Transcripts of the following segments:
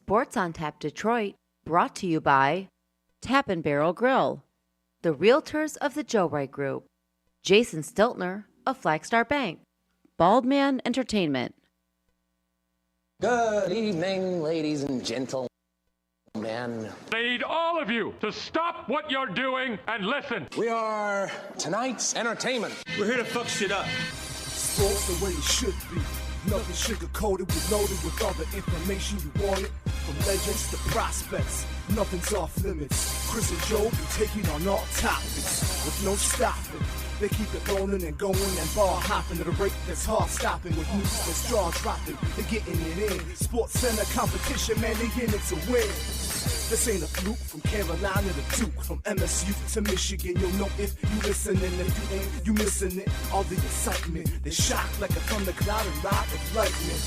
Sports on Tap Detroit, brought to you by Tap and Barrel Grill, the Realtors of the Joe Wright Group, Jason Stiltner of Flagstar Bank, Baldman Entertainment. Good evening, ladies and gentlemen. Need all of you to stop what you're doing and listen. We are tonight's entertainment. We're here to fuck shit up. Sports the way it should be. Nothing sugar-coated, we loaded with all the information you wanted. From legends to prospects, nothing's off limits. Chris and Joe be taking on all topics with no stopping. They keep it rolling and going and ball hopping at a rate that's hard stopping. With news that's jaw dropping, they're getting it in. Sports Center competition, man, they in it to win. This ain't a fluke, from Carolina to Duke, from MSU to Michigan. You'll know if you listening, if you ain't, you missing it. All the excitement, they shock like a thundercloud and ride with lightning.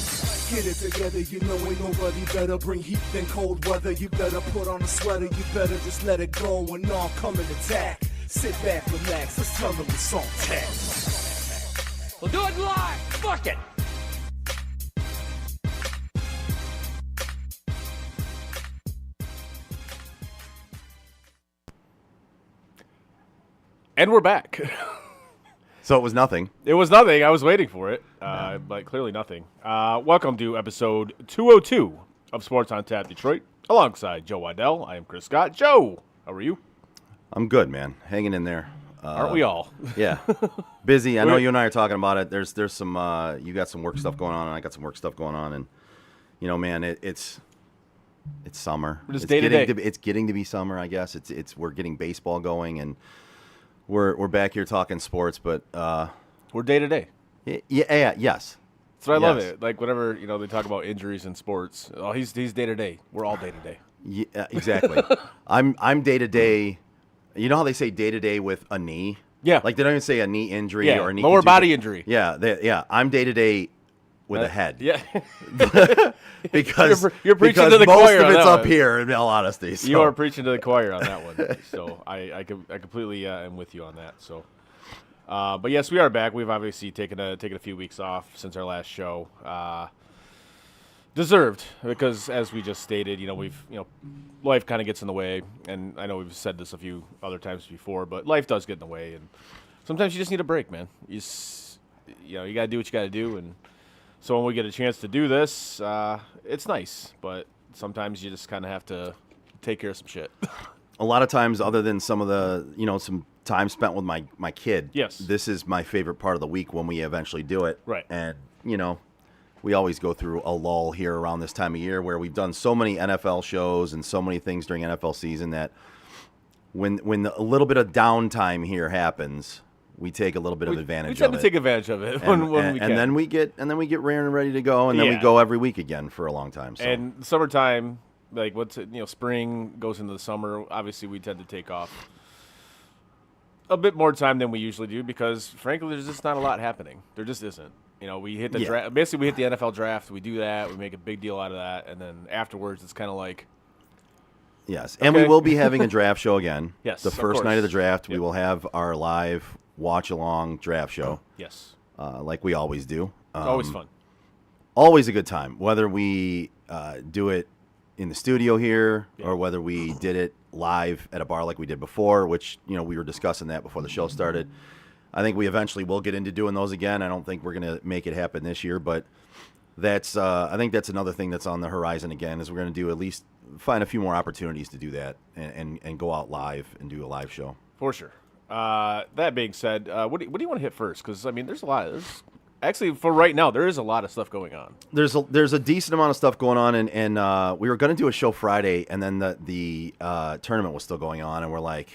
Get it together, you know ain't nobody better. Bring heat than cold weather. You better put on a sweater, you better just let it go when all come and attack. Sit back, relax, let's tell them it's on tap. We'll do it live. Fuck it. And we're back. So it was nothing. It was nothing. I was waiting for it, but clearly nothing. Welcome to episode 202 of Sports on Tap Detroit. Alongside Joe Waddell, I am Chris Scott. Joe, how are you? I'm good, man. Hanging in there. Aren't we all? Yeah. Busy. I know you and I are talking about it. There's some, you got some work stuff going on, and I got some work stuff going on. And, you know, man, it's summer. Just day to day. It's getting to be summer, I guess. We're getting baseball going, and we're back here talking sports, but We're day to day. Yeah, yes. That's why I love it. Like, whenever, they talk about injuries in sports, he's day to day. We're all day to day. Yeah, exactly. I'm day to day. You know how they say day to day with a knee? Yeah. Like they don't even say a knee injury or a knee lower contusion. body injury. Yeah. I'm day to day with a head. Yeah. because you're preaching because to the most choir of on it's that up one. here, in all honesty. So. You are preaching to the choir on that one. So I completely am with you on that. So, but yes, we are back. We've obviously taken a few weeks off since our last show. Deserved, because as we just stated, life kind of gets in the way, and I know we've said this a few other times before, but life does get in the way, and sometimes you just need a break, man. You got to do what you got to do, and so when we get a chance to do this, it's nice, but sometimes you just kind of have to take care of some shit. A lot of times, other than some of the, some time spent with my kid, yes, this is my favorite part of the week when we eventually do it. Right. And, we always go through a lull here around this time of year where we've done so many NFL shows and so many things during NFL season that when a little bit of downtime here happens, we take a little bit of advantage of it. We tend to take advantage of it when we can. And then we get rearing and ready to go, and then we go every week again for a long time. So. And summertime, like spring goes into the summer. Obviously, we tend to take off a bit more time than we usually do because, frankly, there's just not a lot happening. There just isn't. We hit the draft. Basically, we hit the NFL draft. We do that. We make a big deal out of that, and then afterwards, it's kind of like. Yes, and we will be having a draft show again. Yes, the first night of the draft, Yep. we will have our live watch-along draft show. Yes, like we always do. It's always fun. Always a good time, whether we do it in the studio here or whether we did it live at a bar like we did before, which we were discussing that before the show started. I think we eventually will get into doing those again. I don't think we're going to make it happen this year, but that's I think that's another thing that's on the horizon again, is we're going to do at least find a few more opportunities to do that and go out live and do a live show. For sure. That being said, what do you want to hit first? Because, there's a lot. Actually, for right now, there is a lot of stuff going on. There's a decent amount of stuff going on, and we were going to do a show Friday, and then the tournament was still going on, and we're like,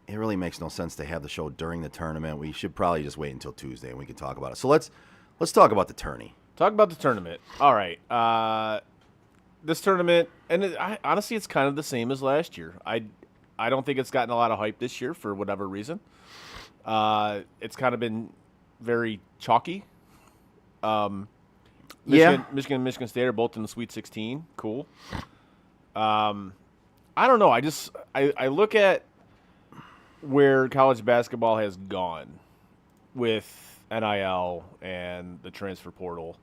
it really makes no sense to have the show during the tournament. We should probably just wait until Tuesday and we can talk about it. So let's talk about the tourney. Talk about the tournament. All right. This tournament, and honestly, it's kind of the same as last year. I don't think it's gotten a lot of hype this year for whatever reason. It's kind of been very chalky. Michigan and Michigan State are both in the Sweet 16. Cool. I don't know. I look at where college basketball has gone with NIL and the transfer portal,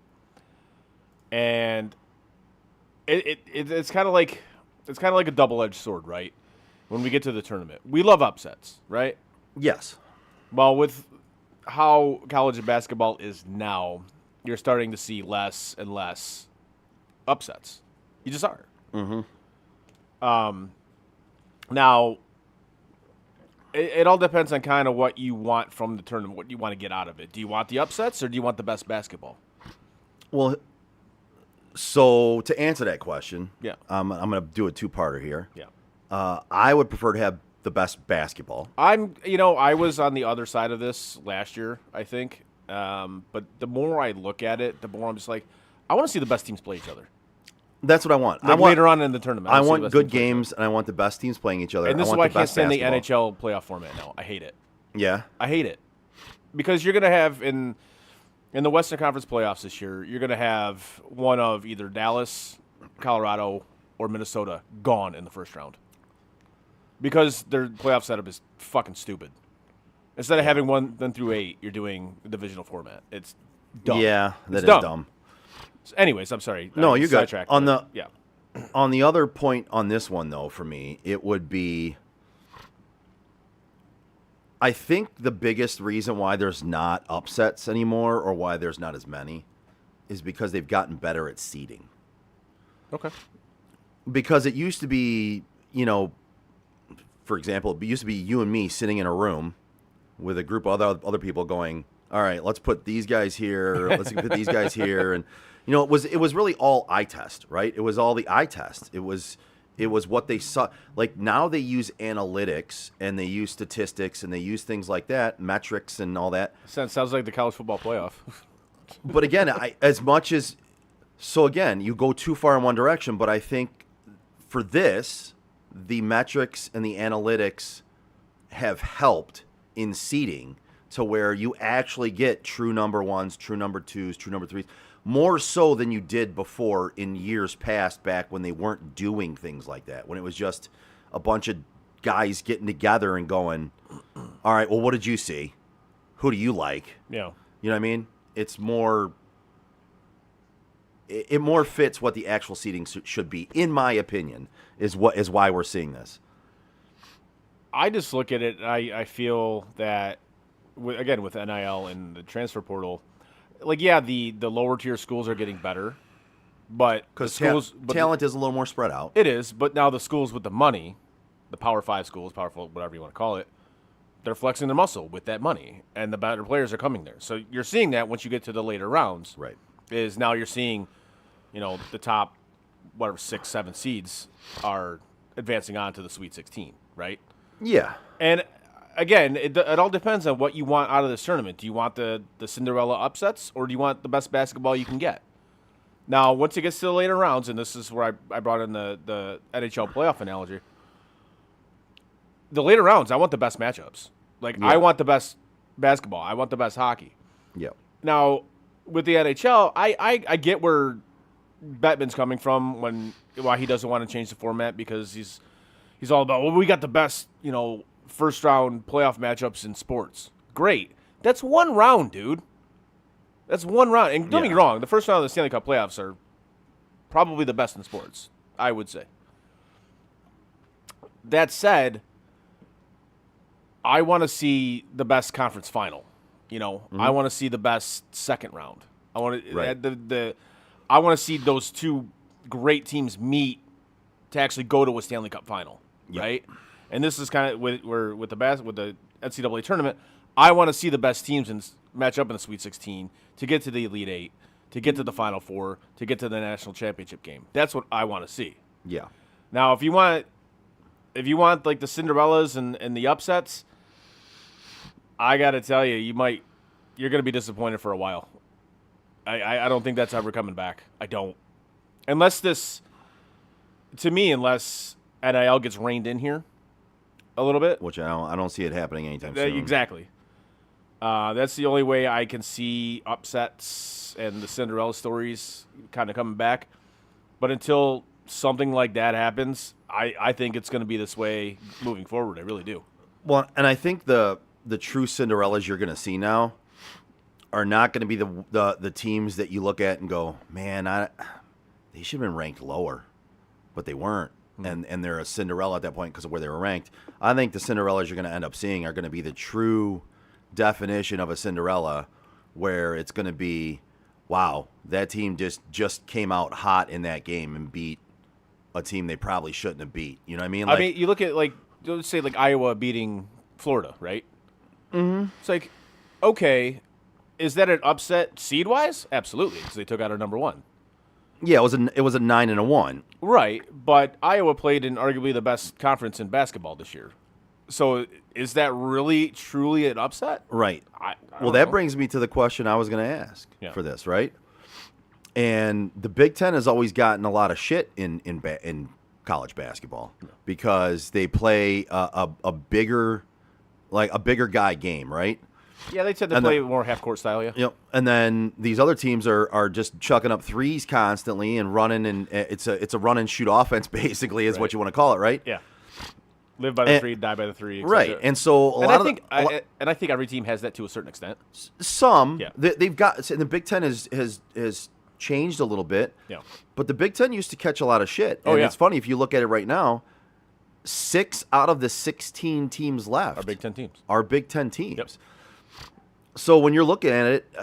and It's kind of like a double-edged sword, right? When we get to the tournament, we love upsets, right? Yes. Well, with how college basketball is now, you're starting to see less and less upsets. You just are. Now, it all depends on kind of what you want from the tournament, what you want to get out of it. Do you want the upsets or do you want the best basketball? Well, so to answer that question, Yeah. I'm going to do a two-parter here. Yeah. I would prefer to have the best basketball. I was on the other side of this last year, I think. But the more I look at it, the more I'm just like, I want to see the best teams play each other. That's what I want. Like later on in the tournament. I wanna see want the best good teams play each games, and I want the best teams playing each other. other. And this is want why I the can't best stand the basketball. NHL playoff format now. I hate it. Yeah. I hate it. Because you're going to have, in the Western Conference playoffs this year, you're going to have one of either Dallas, Colorado, or Minnesota gone in the first round. Because their playoff setup is fucking stupid. Instead of having 1 through 8, you're doing the divisional format. It's dumb. Yeah, that It's is dumb. So anyways, I'm sorry. No, you're good. Sidetracked, On but the- yeah. On the other point on this one, though, for me, it would be, I think the biggest reason why there's not upsets anymore or why there's not as many is because they've gotten better at seeding. Okay. Because it used to be, for example, it used to be you and me sitting in a room with a group of other people going, all right, let's put these guys here, let's put these guys here, and it was really all eye test, right? It was all the eye test. It was what they saw. Like now they use analytics and they use statistics and they use things like that, metrics and all that. Sounds like the college football playoff. But again, you go too far in one direction, but I think for this, the metrics and the analytics have helped in seeding to where you actually get true number ones, true number twos, true number threes, more so than you did before in years past back when they weren't doing things like that, when it was just a bunch of guys getting together and going, all right, well, what did you see? Who do you like? Yeah. You know what I mean? It's more... It more fits what the actual seating should be, in my opinion, is why we're seeing this. I just look at it. I feel that, with NIL and the transfer portal, the lower tier schools are getting better, but Because schools talent is a little more spread out. it is. But now the schools with the money, the Power 5 schools, Power 4, whatever you want to call it, they're flexing their muscle with that money, and the better players are coming there. So you're seeing that once you get to the later rounds. Right. Is now you're seeing, the top, 6, 7 seeds are advancing on to the Sweet 16, right? Yeah. And again, it all depends on what you want out of this tournament. Do you want the Cinderella upsets, or do you want the best basketball you can get? Now, once it gets to the later rounds, and this is where I brought in the NHL playoff analogy, the later rounds, I want the best matchups. I want the best basketball. I want the best hockey. Yeah. Now, with the NHL, I get where Bettman's coming from why he doesn't want to change the format, because he's all about, well, we got the best, first round playoff matchups in sports. Great. That's one round, dude. That's one round. And don't get me wrong, the first round of the Stanley Cup playoffs are probably the best in sports, I would say. That said, I want to see the best conference final. I want to see the best second round. I want to I want to see those two great teams meet to actually go to a Stanley Cup final, right? And this is kind of with the NCAA tournament. I want to see the best teams match up in the Sweet 16 to get to the Elite Eight, to get to the Final Four, to get to the national championship game. That's what I want to see. Yeah. Now, if you want like the Cinderellas and the upsets, I got to tell you, you're going to be disappointed for a while. I don't think that's ever coming back. I don't. Unless NIL gets reined in here a little bit. Which I don't see it happening anytime soon. Exactly. That's the only way I can see upsets and the Cinderella stories kind of coming back. But until something like that happens, I think it's going to be this way moving forward. I really do. Well, and I think the true Cinderellas you're going to see now are not going to be the teams that you look at and go, man, they should have been ranked lower, but they weren't. And they're a Cinderella at that point because of where they were ranked. I think the Cinderellas you're going to end up seeing are going to be the true definition of a Cinderella, where it's going to be, wow, that team just came out hot in that game and beat a team they probably shouldn't have beat. You know what I mean? I mean, you look at, like, let's say, like, Iowa beating Florida, right? Mm-hmm. It's like, okay, is that an upset seed-wise? Absolutely, because they took out our number one. Yeah, it was a 9-1. Right, but Iowa played in arguably the best conference in basketball this year. So is that really, truly an upset? Right. I Well, don't that know. brings me to the question I was going to ask Yeah. for this, right? And the Big Ten has always gotten a lot of shit in college basketball because they play a bigger guy game, right? Yeah, they tend to And play the- more half-court style, yeah. You know, and then these other teams are just chucking up threes constantly and running, and it's a run and shoot offense basically is what Right. you want to call it, right? Yeah. Live by the And- three, die by the three, et Right. cetera. And so And I think every team has that to a certain extent. some Yeah. they've got, and the Big Ten has changed a little bit. Yeah. But the Big Ten used to catch a lot of shit. Oh, And yeah. it's funny if you look at it right now. 6 out of the 16 teams left Our Big Ten teams. are Big Ten teams. Yep. So when you're looking at it,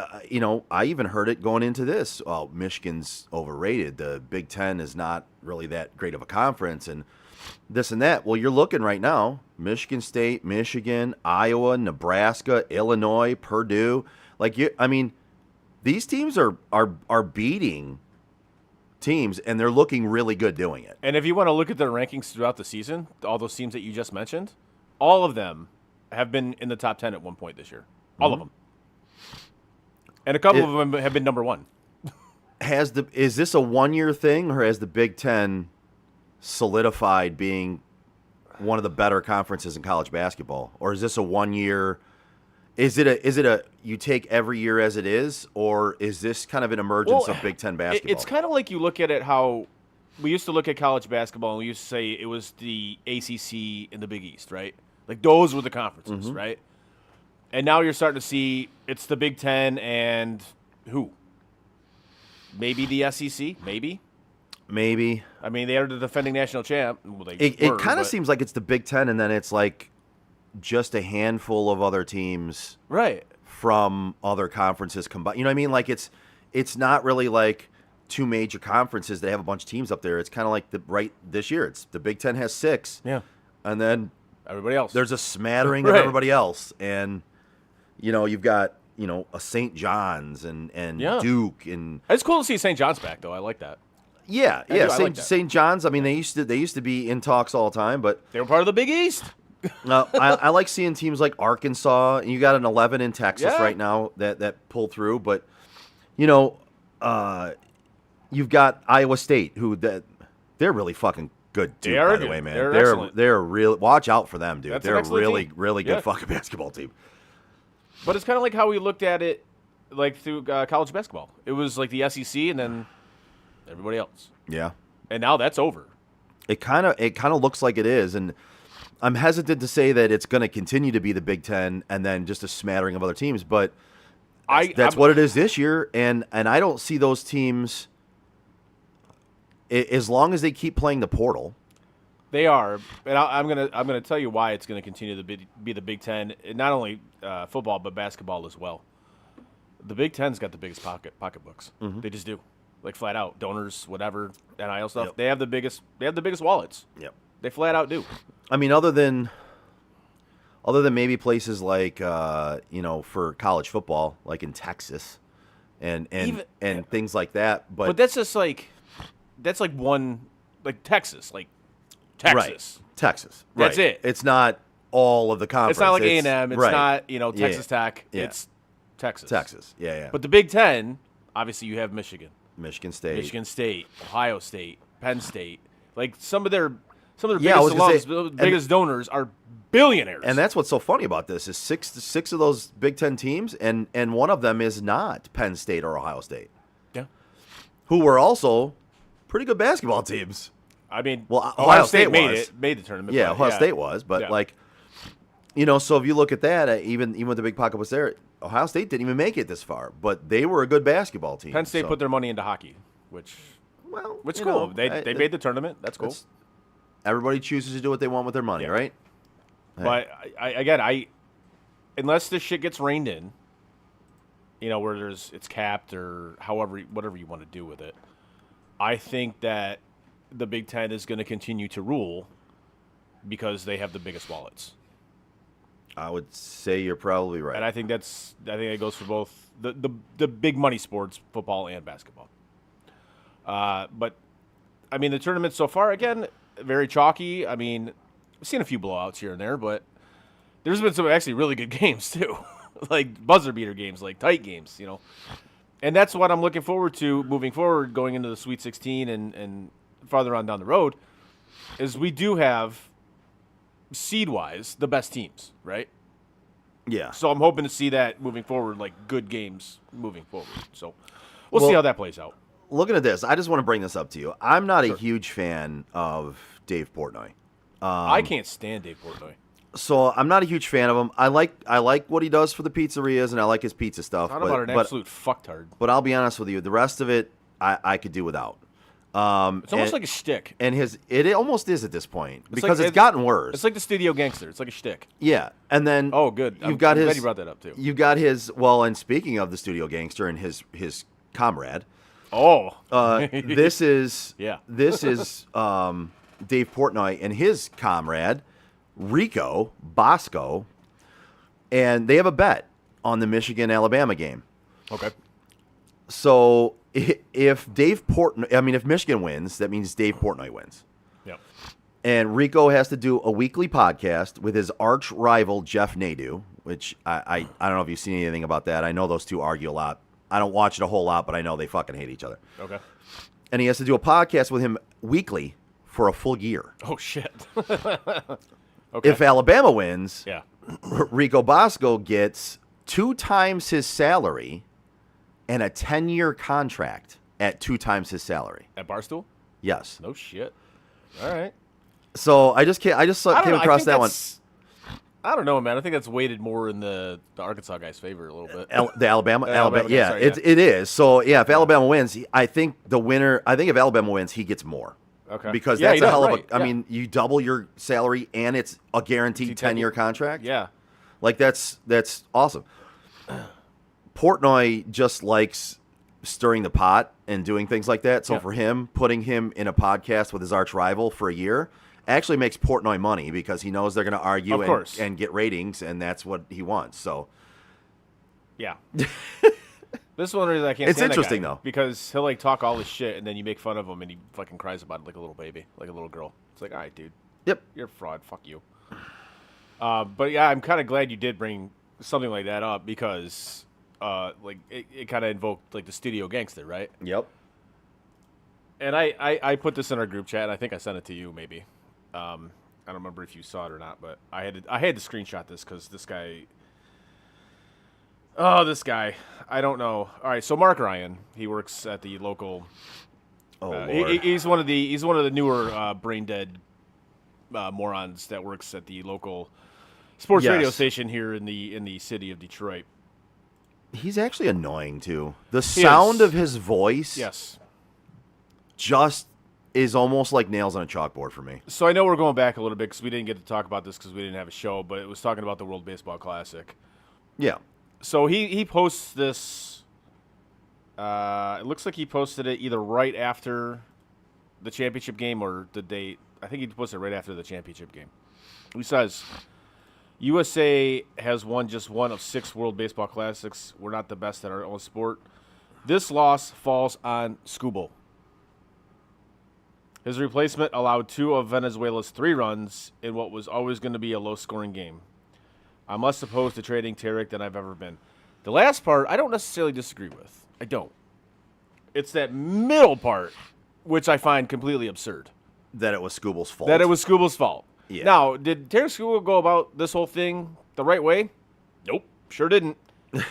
I even heard it going into this. Oh, Michigan's overrated. The Big Ten is not really that great of a conference, and this and that. Well, you're looking right now: Michigan State, Michigan, Iowa, Nebraska, Illinois, Purdue. These teams are beating teams, and they're looking really good doing it. And if you want to look at their rankings throughout the season, all those teams that you just mentioned, all of them have been in the top 10 at one point this year. All of them. And a couple of them have been number one. Is this a 1-year thing, or has the Big Ten solidified being one of the better conferences in college basketball, or is this a 1-year? Is it a you take every year as it is, or is this kind of an emergence of Big Ten basketball? It's kind of like you look at it how we used to look at college basketball, and we used to say it was the ACC and the Big East, right? Like those were the conferences, Mm-hmm. right? And now you're starting to see it's the Big Ten and who? Maybe the SEC, maybe. Maybe I mean, they are the defending national champ. Well, they it were, kind of but- seems like it's the Big Ten, and then it's like just a handful of other teams right. from other conferences combined. You know what I mean? Like it's not really like two major conferences that have a bunch of teams up there. It's kind of like this year. It's the Big Ten has 6, Yeah. and then Everybody else. there's a smattering of Right. everybody else, and you've got a St. John's and Yeah. Duke and It's cool to see St. John's back, though. I like that. yeah. I like that. St. John's. I mean, they used to be in talks all the time, but They were part of the Big East. I like seeing teams like Arkansas. And you got an 11 in Texas Yeah. right now that pull through, but you've got Iowa State, who they're really fucking good too. They are By the good. way, man, They're excellent. they're real. Watch out for them, dude. That's an they're a excellent really team. really good Yeah. fucking basketball team. But it's kind of like how we looked at it, like through college basketball. It was like the SEC and then everybody else. Yeah. And now that's over. It kind of looks like it is, and I'm hesitant to say that it's going to continue to be the Big Ten and then just a smattering of other teams, but that's what it is this year, and I don't see those teams as long as they keep playing the portal. They are, and I'm gonna tell you why it's gonna continue to be the Big Ten, not only football but basketball as well. The Big Ten's got the biggest pocketbooks. They just do, like flat out donors, whatever, NIL stuff. Yep. They have the biggest wallets. Yep. They flat out do. I mean, other than maybe places like for college football, like in Texas, and things like that. But that's just like one, like Texas, like Texas. Right. Texas. That's right. it. It's not all of the conference. It's not like A&M. It's right. not Yeah. Texas Tech. Yeah. It's Texas. Texas. Yeah. But the Big Ten, obviously, you have Michigan, Michigan State. Michigan State, Ohio State, Penn State. Like some of their Yeah, I was biggest gonna alums, say, biggest donors are billionaires. And that's what's so funny about this is six of those Big Ten teams, and one of them is not Penn State or Ohio State, yeah. who were also pretty good basketball teams. I mean, Well, Ohio State made was. the tournament. Yeah, but, Ohio State was, but Yeah. so if you look at that, even with the big pocket was there, Ohio State didn't even make it this far, but they were a good basketball team. Penn State so. put their money into hockey, which Well, which is you cool. know, They made the tournament. That's cool. Everybody chooses to do what they want with their money, right? But unless this shit gets reined in, where it's capped or whatever you want to do with it, I think that the Big Ten is going to continue to rule because they have the biggest wallets. I would say you're probably right. And I think that goes for both the big money sports, football and basketball. But I mean, the tournament so far, again, very chalky. I mean, I've seen a few blowouts here and there, but there's been some actually really good games too, like buzzer beater games, like tight games, And that's what I'm looking forward to moving forward, going into the Sweet 16 and farther on down the road, is we do have seed-wise the best teams, right? Yeah. So I'm hoping to see that moving forward, like good games moving forward. So we'll see how that plays out. Looking at this, I just want to bring this up to you. I'm not a huge fan of Dave Portnoy. I can't stand Dave Portnoy. So I'm not a huge fan of him. I like what he does for the pizzerias, and I like his pizza stuff. Talk about an absolute fucktard. But I'll be honest with you, the rest of it, I could do without. It's almost like a shtick. And it almost is at this point because it's gotten worse. It's like the studio gangster. It's like a shtick. Yeah, and then good. I'm glad you brought that up too. You've got his and speaking of the studio gangster and his comrade. This is Dave Portnoy and his comrade Rico Bosco, and they have a bet on the Michigan-Alabama game. Okay. So if Michigan wins, that means Dave Portnoy wins. Yep. And Rico has to do a weekly podcast with his arch rival Jeff Nadeau, which I don't know if you've seen anything about that. I know those two argue a lot. I don't watch it a whole lot, but I know they fucking hate each other. Okay. And he has to do a podcast with him weekly for a full year. Oh, shit. Okay. If Alabama wins, yeah, Rico Bosco gets 2 times his salary and a 10-year contract at 2 times his salary. At Barstool? Yes. No shit. All right. So I just came across that one. I don't know, man. I think that's weighted more in the Arkansas guy's favor a little bit. The Alabama, yeah, sorry, it is. So yeah, if Alabama wins, I think if Alabama wins, he gets more. Okay. Because that's a hell of a. I mean, you double your salary and it's a guaranteed 10-year contract. Yeah. Like that's awesome. Portnoy just likes stirring the pot and doing things like that. So for him, putting him in a podcast with his arch rival for a year actually makes Portnoy money because he knows they're going to argue and get ratings, and that's what he wants. So, yeah. This is one reason I can't. It's stand interesting that guy, though because he'll talk all this shit, and then you make fun of him, and he fucking cries about it like a little baby, like a little girl. It's like, all right, dude. Yep. You're a fraud. Fuck you. But yeah, I'm kind of glad you did bring something like that up because, it kind of invoked the studio gangster, right? Yep. And I put this in our group chat. And I think I sent it to you, maybe. I don't remember if you saw it or not, but I had to screenshot this because this guy. Oh, this guy. I don't know. All right, so Mark Ryan, he works at the local. Lord. He's one of the newer brain dead morons that works at the local sports radio station here in the city of Detroit. He's actually annoying too. The sound of his voice, just is almost like nails on a chalkboard for me. So I know we're going back a little bit because we didn't get to talk about this because we didn't have a show, but it was talking about the World Baseball Classic. Yeah. So he posts this. It looks like he posted it either right after the championship game or the date. I think he posted it right after the championship game. He says, USA has won just one of 6 World Baseball Classics. We're not the best at our own sport. This loss falls on Skubal. His replacement allowed 2 of Venezuela's 3 runs in what was always going to be a low-scoring game. I'm less opposed to trading Tarek than I've ever been. The last part, I don't necessarily disagree with. I don't. It's that middle part, which I find completely absurd. That it was Skubal's fault. Yeah. Now, did Tarek Skubal go about this whole thing the right way? Nope. Sure didn't.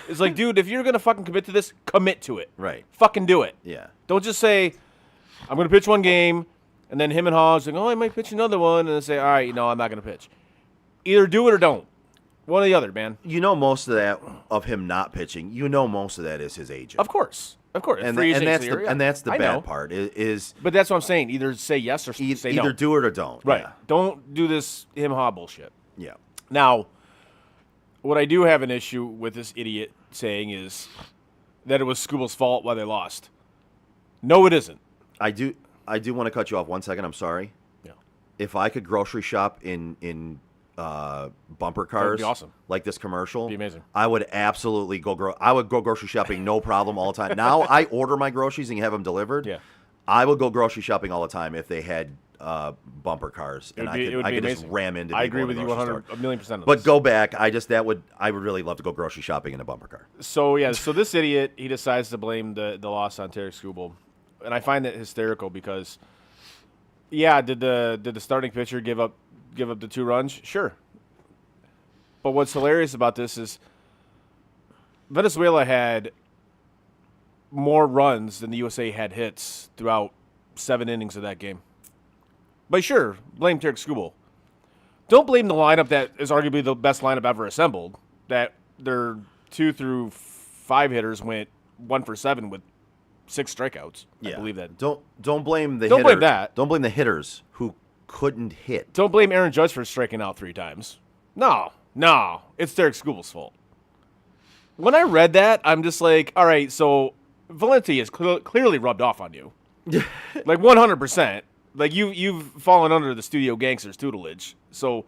It's like, dude, if you're going to fucking commit to this, commit to it. Right. Fucking do it. Yeah. Don't just say, I'm going to pitch one game, and then him and Hogs like, I might pitch another one, and then say, all right, no, I'm not going to pitch. Either do it or don't. One or the other, man. Most of that of him not pitching, most of that is his agent. Of course. Of course, and, free and agents that's here, the yeah. and that's the I bad know. part is But that's what I'm saying. Either say yes or say no. either do it or don't. Right. Don't do this him-ha bullshit. Yeah. Now, what I do have an issue with this idiot saying is that it was Scooble's fault why they lost. No, it isn't. I do want to cut you off 1 second. I'm sorry. Yeah. If I could grocery shop in bumper cars, be awesome. like this commercial, Be amazing. I would absolutely go. I would go grocery shopping, no problem, all the time. Now I order my groceries and have them delivered. Yeah. I would go grocery shopping all the time if they had bumper cars, and It would I be could just amazing. ram into. I people agree in the with you grocery 100, store. a million percent. On But this. go back. I would really love to go grocery shopping in a bumper car. So yeah, so this idiot, he decides to blame the loss on Tarek Skubal, and I find that hysterical because, yeah, did the starting pitcher give up the 2 runs? Sure. But what's hilarious about this is Venezuela had more runs than the USA had hits throughout 7 innings of that game. But sure, blame Tarek Skubal. Don't blame the lineup that is arguably the best lineup ever assembled. That their 2 through 5 hitters went 1 for 7 with 6 strikeouts. I believe that. Don't blame the Don't hitter. blame that. Don't blame the hitters who couldn't hit. Don't blame Aaron Judge for striking out 3 times. No, it's Tarek Skubal's fault. When I read that, I'm just like, all right, so Valenti is clearly rubbed off on you, like 100%. Like you've fallen under the studio gangsters tutelage. So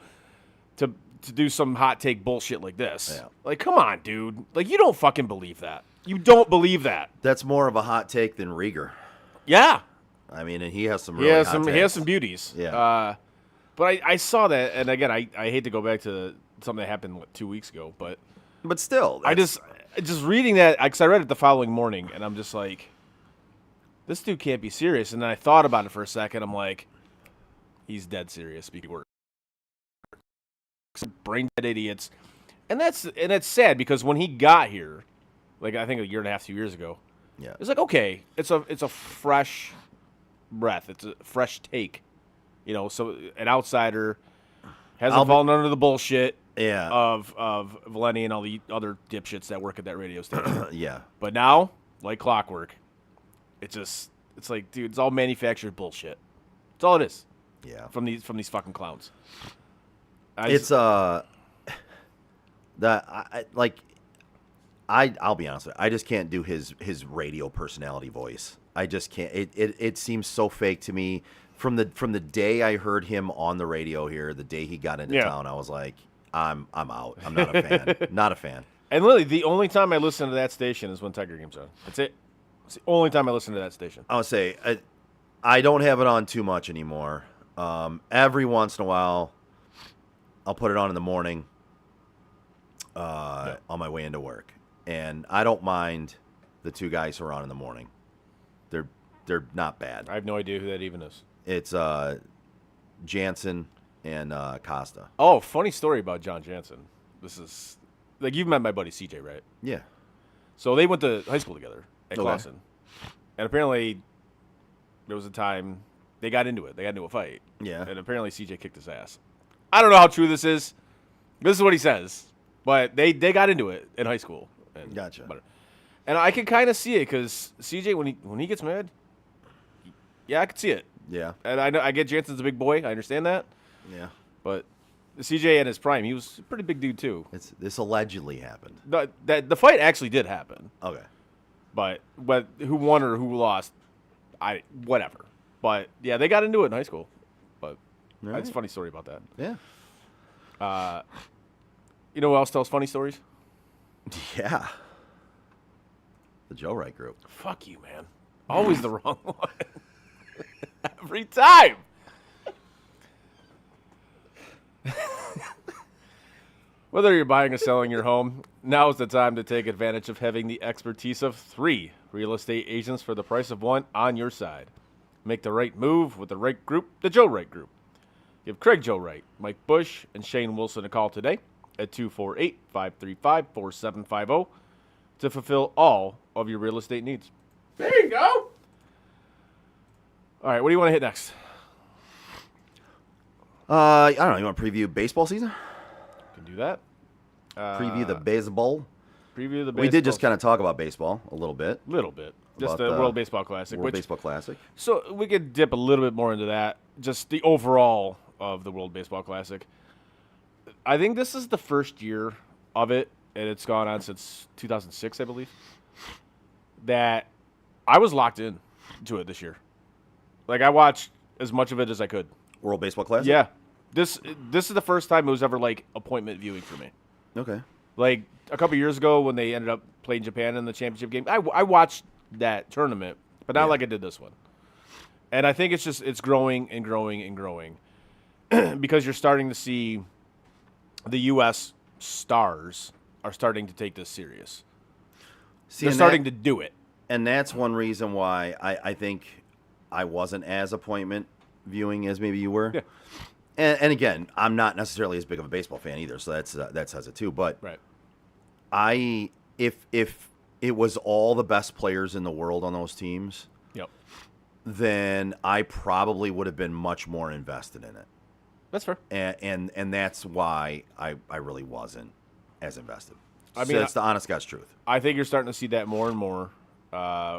to do some hot take bullshit like this, like come on, dude. Like you don't fucking believe that. You don't believe that. That's more of a hot take than Rieger. Yeah. I mean, and he has some He really has hot some. takes. He has some beauties. Yeah. But I saw that, and again, I hate to go back to something that happened 2 weeks ago, but But still, I just reading that because I read it the following morning, and I'm just like, this dude can't be serious. And then I thought about it for a second. I'm like, he's dead serious. Speaking word, brain dead idiots, and it's sad because when he got here, like I think a year and a half, 2 years ago, yeah. it's like okay, it's a fresh breath, it's a fresh take, you know. So an outsider hasn't fallen under the bullshit Yeah. of Valenti and all the other dipshits that work at that radio station. Yeah. But now, like clockwork, it's like, dude, it's all manufactured bullshit. That's all it is Yeah. from these fucking clowns. I'll be honest with you, I just can't do his radio personality voice. I just can't. It seems so fake to me. From the day I heard him on the radio here, the day he got into town, I was like, I'm out. I'm not a fan. Not a fan. And literally, the only time I listen to that station is when Tiger Game's on. That's it. It's the only time I listen to that station. I'll say I don't have it on too much anymore. Every once in a while, I'll put it on in the morning on my way into work, and I don't mind the 2 guys who are on in the morning. They're not bad. I have no idea who that even is. It's Jansen and Costa. Oh, funny story about John Jansen. This is like you've met my buddy CJ, right? Yeah. So they went to high school together at Okay. Clawson. And apparently there was a time they got into it. They got into a fight. Yeah. And apparently CJ kicked his ass. I don't know how true this is. This is what he says. But they got into it in high school. And, Gotcha. And I can kind of see it because CJ, when he gets mad, yeah, I can see it. Yeah. And I get Jansen's a big boy. I understand that. Yeah. But CJ at his prime, he was a pretty big dude too. This allegedly happened. The fight actually did happen. Okay. But who won or who lost, whatever. But yeah, they got into it in high school. But that's a funny story about that. Yeah. You know who else tells funny stories? Yeah. The Joe Wright Group. Fuck you, man. Always the wrong one. Every time. Whether you're buying or selling your home, now is the time to take advantage of having the expertise of 3 real estate agents for the price of 1 on your side. Make the right move with the right group, the Joe Wright Group. Give Craig Joe Wright, Mike Bush, and Shane Wilson a call today at 248-535-4750 to fulfill all of your real estate needs. There you go. All right, what do you want to hit next? I don't know. You want to preview baseball season? Can do that. Preview the baseball? Preview the baseball. We did just kind of talk about baseball a little bit. Little bit. Just about the World Baseball Classic. World Baseball Classic. So we could dip a little bit more into that. Just the overall of the World Baseball Classic. I think this is the first year of it, and it's gone on since 2006, I believe, that I was locked in to it this year. Like, I watched as much of it as I could. World Baseball Classic? Yeah. This is the first time it was ever, like, appointment viewing for me. Okay. Like, a couple years ago when they ended up playing Japan in the championship game, I watched that tournament, but not like I did this one. And I think it's growing and growing and growing because you're starting to see the U.S. stars are starting to take this serious. See, They're starting to do it. And that's one reason why I think I wasn't as appointment viewing as maybe you were. Yeah. And again, I'm not necessarily as big of a baseball fan either, so that says it too. But Right. if it was all the best players in the world on those teams, Yep. then I probably would have been much more invested in it. That's fair. And that's why I really wasn't as invested. I So mean, that's the honest God's truth. I think you're starting to see that more and more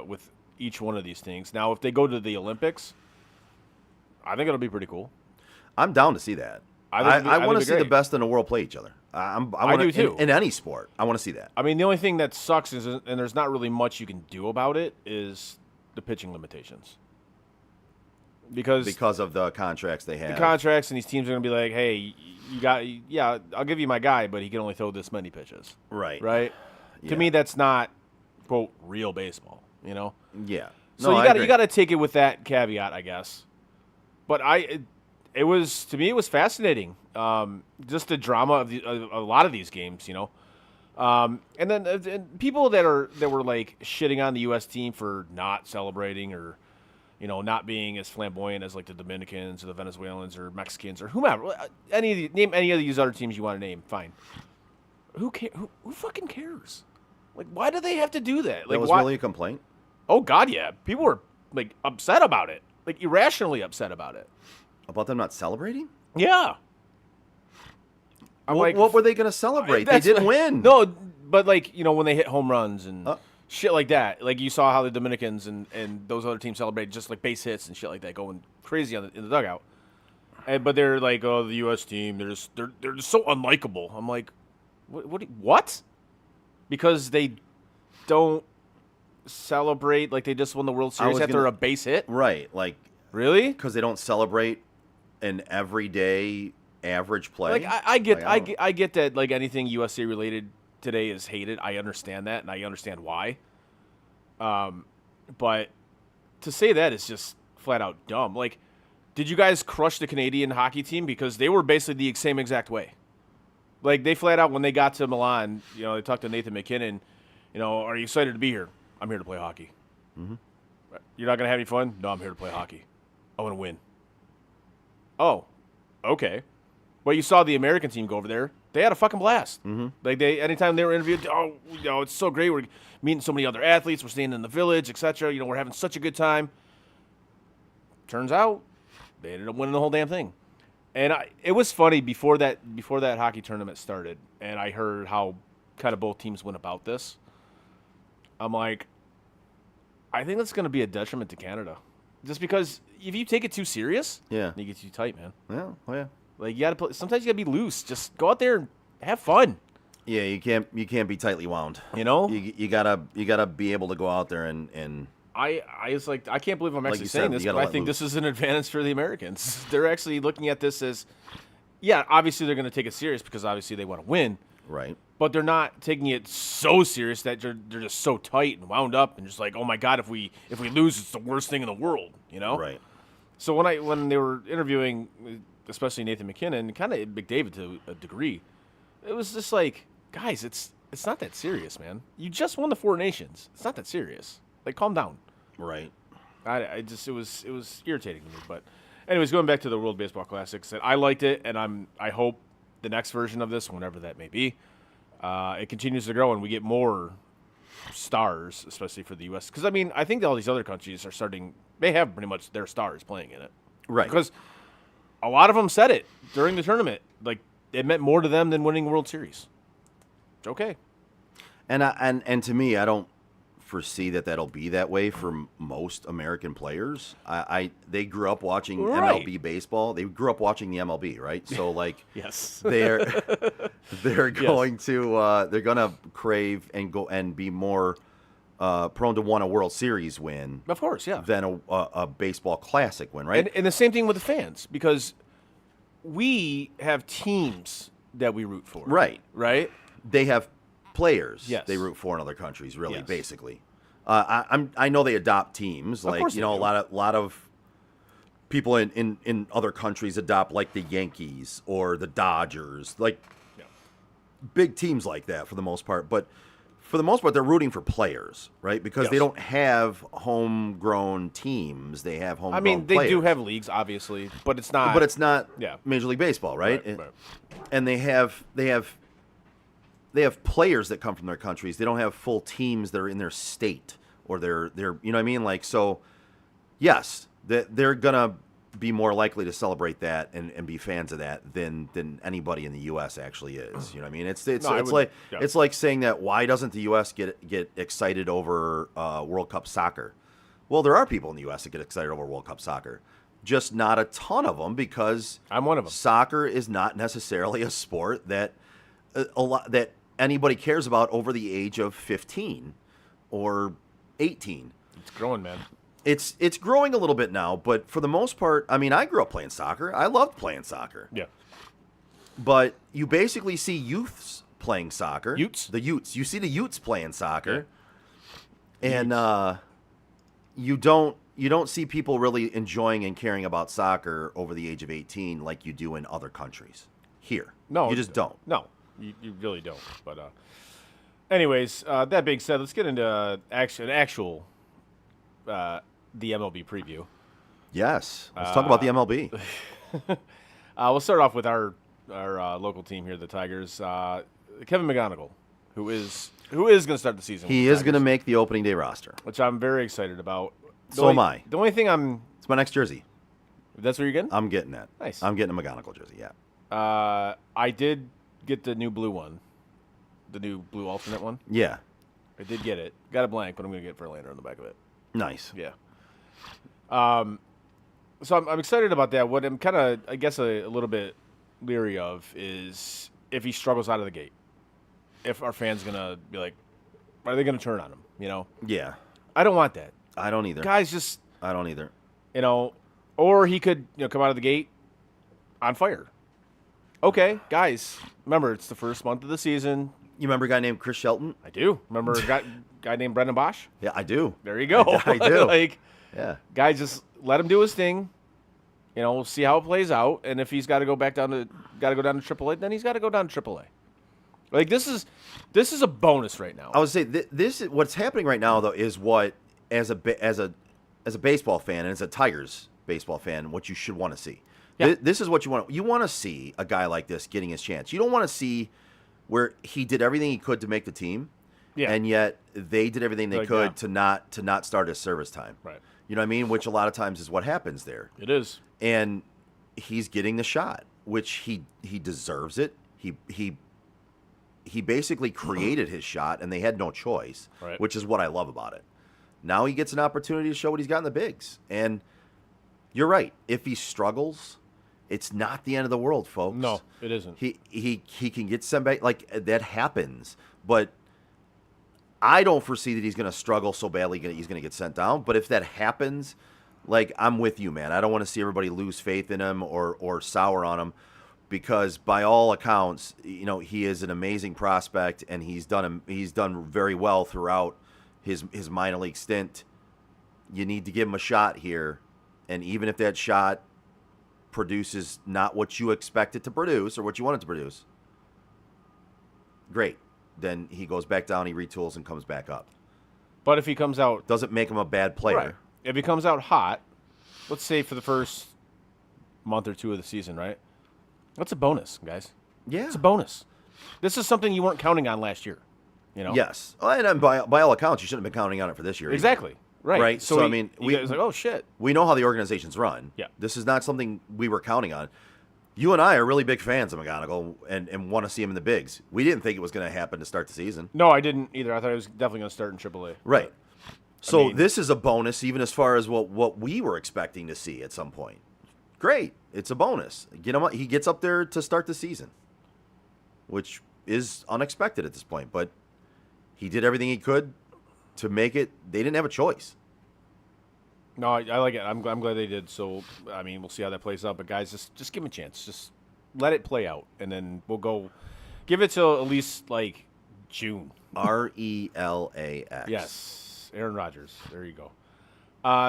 with each one of these things. Now, if they go to the Olympics, I think it'll be pretty cool. I'm down to see that. I think it'd be- I I think want to it'd be see the great. best in the world play each other. I do too. In any sport, I want to see that. I mean, the only thing that sucks is, and there's not really much you can do about it, is the pitching limitations. Because Of the contracts they have. the contracts and these teams are going to be like, hey, I'll give you my guy, but he can only throw this many pitches. Right. Right? Yeah. To me, that's not, quote, real baseball, you know? Yeah. So No, I you agree. got to take it with that caveat, I guess. But it was fascinating. Just the drama of a lot of these games, you know. And then and people that were like shitting on the U.S. team for not celebrating or, you know, not being as flamboyant as like the Dominicans or the Venezuelans or Mexicans or whomever. Name any of these other teams you want to name. Fine. Who fucking cares? Like, why do they have to do that? Like, That was why? really a complaint. Oh God, yeah. People were like upset about it, like irrationally upset about it. About them not celebrating? Yeah. I'm What were they going to celebrate? They that's- didn't win. No, but like, you know, when they hit home runs and Uh. shit like that, like you saw how the Dominicans and those other teams celebrated just like base hits and shit like that, going crazy in the dugout. But they're like, oh, the U.S. team, they're just so unlikable. I'm like, what? Because they don't celebrate like they just won the World Series was after gonna- a base hit. Right. Like, Really? because they don't celebrate an everyday average play. Like I get Like, don't- I get that like anything USA related today is hated. I understand that and I understand why. But to say that is just flat out dumb. Like, did you guys crush the Canadian hockey team because they were basically the same exact way? Like they flat out when they got to Milan, you know, they talked to Nathan McKinnon. You know, are you excited to be here? I'm here to play hockey. Mm-hmm. You're not gonna have any fun? No, I'm here to play hockey. I want to win. Oh, okay. Well, you saw the American team go over there. They had a fucking blast. Mm-hmm. Like anytime they were interviewed, oh, you know, it's so great. We're meeting so many other athletes. We're staying in the village, etc. You know, we're having such a good time. Turns out, they ended up winning the whole damn thing. And it was funny before that hockey tournament started, and I heard how kind of both teams went about this. I'm like, I think that's going to be a detriment to Canada, just because if you take it too serious, Yeah. you get too tight, man. Yeah. Oh, yeah. Like you got to play. Sometimes you got to be loose. Just go out there and have fun. Yeah, you can't be tightly wound. You know. You gotta be able to go out there and I was like, I can't believe I'm Like actually you saying said, this, you gotta but I let think loose. this is an advantage for the Americans. They're actually looking at this as, yeah, obviously they're going to take it serious because obviously they want to win, right. but they're not taking it so serious that they're just so tight and wound up and just like, oh my God, if we lose, it's the worst thing in the world, you know? Right. So when they were interviewing, especially Nathan McKinnon, kind of McDavid to a degree, it was just like, guys, it's not that serious, man. You just won the Four Nations. It's not that serious. Like, calm down. Right. It was irritating to me. But anyways, going back to the World Baseball Classics, I liked it, and I hope the next version of this, whenever that may be, it continues to grow and we get more stars, especially for the U.S. Because I mean, I think all these other countries are starting. They have pretty much their stars playing in it, Right. because a lot of them said it during the tournament. Like it meant more to them than winning World Series. Okay. And to me, I don't foresee that that'll be that way for most American players. They grew up watching Right. MLB baseball. They grew up watching the MLB, right? So like, Yes. they're going to they're gonna crave and go and be more prone to want a World Series win Of course, yeah. than a baseball classic win, right? And the same thing with the fans, because we have teams that we root for. Right. Right? They have players Yes. they root for in other countries, really, Yes. basically. I know they adopt teams, like course you they know, do. a lot of people in other countries adopt like the Yankees or the Dodgers, like big teams like that for the most part. But for the most part, they're rooting for players, right? Because they Yes. don't have homegrown teams; they have homegrown. I mean, they players. do have leagues, obviously, but it's not. but it's not Yeah. Major League Baseball, right? Right, right. And they have players that come from their countries. They don't have full teams that are in their state or their you know what I mean? Like, so yes, they're gonna be more likely to celebrate that and be fans of that than anybody in the US actually is. You know what I mean? It's No, I it's would- like yeah. it's like saying that why doesn't the US get excited over World Cup soccer? Well, there are people in the US that get excited over World Cup soccer. Just not a ton of them, because I'm one of 'em. Soccer is not necessarily a sport that that anybody cares about over the age of 15 or 18. It's growing, man. It's growing a little bit now, but for the most part, I mean, I grew up playing soccer. I loved playing soccer. Yeah. But you basically see youths playing soccer. Utes? The Utes. You see the Utes playing soccer. And you don't see people really enjoying and caring about soccer over the age of 18 like you do in other countries. Here. No, You just don't. No, you really don't. But anyways, that being said, let's get into an actual the MLB preview. Yes. Let's talk about the MLB. We'll start off with our local team here, the Tigers. Kevin McGonigal, who is going to start the season. He with the is going to Tigers, make the opening day roster. which I'm very excited about. So am I. The only thing It's my next jersey. that's what you're getting. I'm getting that. Nice. I'm getting a McGonigal jersey, yeah. I did get the new blue one, the new blue alternate one. Yeah. I did get it. Got a blank, but I'm going to get Verlander on the back of it. Nice. Yeah. So I'm excited about that. What I'm kind of, I guess, a little bit leery of is if he struggles out of the gate. If our fans gonna be like, are they gonna turn on him? You know, Yeah. I don't want that. I don't either. Guys, just I don't either. or he could come out of the gate on fire. Okay, guys, remember it's the first month of the season. You remember a guy named Chris Shelton? I do. Remember a guy named Brendan Bosch? Yeah, I do. There you go. I do. Like, Yeah. guys, just let him do his thing. We'll see how it plays out. And if he's got to go down to AAA, then he's got to go down to AAA. Like this is a bonus right now. I would say this is what's happening right now, though, is what as a baseball fan and as a Tigers baseball fan, what you should want to see. Yeah. This is what you want. You want to see a guy like this getting his chance. You don't want to see where he did everything he could to make the team, and yet they did everything they could to not start his service time. Right. You know what I mean? Which a lot of times is what happens there. It is. And he's getting the shot, which he deserves it. He basically created his shot, and they had no choice, Right. which is what I love about it. Now he gets an opportunity to show what he's got in the bigs. And you're right. If he struggles, it's not the end of the world, folks. No, it isn't. He can get sent back. Like, that happens. But I don't foresee that he's going to struggle so badly he's going to get sent down. But if that happens, like, I'm with you, man. I don't want to see everybody lose faith in him or sour on him, because by all accounts, he is an amazing prospect, and he's done very well throughout his minor league stint. You need to give him a shot here, and even if that shot produces not what you expect it to produce or what you want it to produce, great. Then he goes back down, he retools, and comes back up. But if he comes out Doesn't make him a bad player. right, if he comes out hot, let's say for the first month or two of the season, right? That's a bonus, guys. Yeah. It's a bonus. This is something you weren't counting on last year. Yes. And by all accounts, you shouldn't have been counting on it for this year either. Exactly. Right. Right. So, I mean, we was like, oh shit. We know how the organization's run. Yeah. This is not something we were counting on. You and I are really big fans of McGonigal and want to see him in the bigs. We didn't think it was going to happen to start the season. No, I didn't either. I thought he was definitely going to start in AAA. Right. So mean, this is a bonus, even as far as what we were expecting to see at some point. Great, it's a bonus. Get him. He gets up there to start the season, which is unexpected at this point. But he did everything he could to make it. They didn't have a choice. No, I like it. I'm glad they did. So, I mean, we'll see how that plays out. But, guys, just give him a chance. Just let it play out. And then we'll go give it till at least, like, June. RELAX. Yes. Aaron Rodgers. There you go.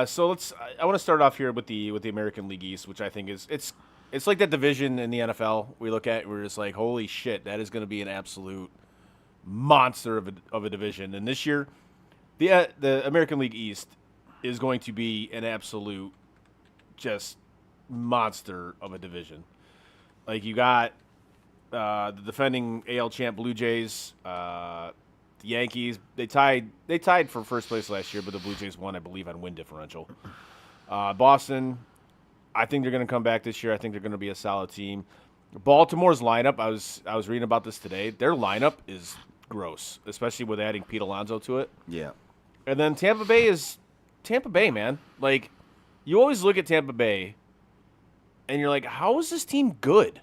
So I want to start off here with the American League East, which I think is it's like that division in the NFL we look at. We're just like, holy shit, that is going to be an absolute monster of a division. And this year, the American League East is going to be an absolute just monster of a division. Like, you got the defending AL champ Blue Jays, the Yankees. They tied for first place last year, but the Blue Jays won, I believe, on win differential. Boston, I think they're going to come back this year. I think they're going to be a solid team. Baltimore's lineup, I was reading about this today. Their lineup is gross, especially with adding Pete Alonso to it. Yeah. And then Tampa Bay, man. Like, you always look at Tampa Bay, and you're like, how is this team good?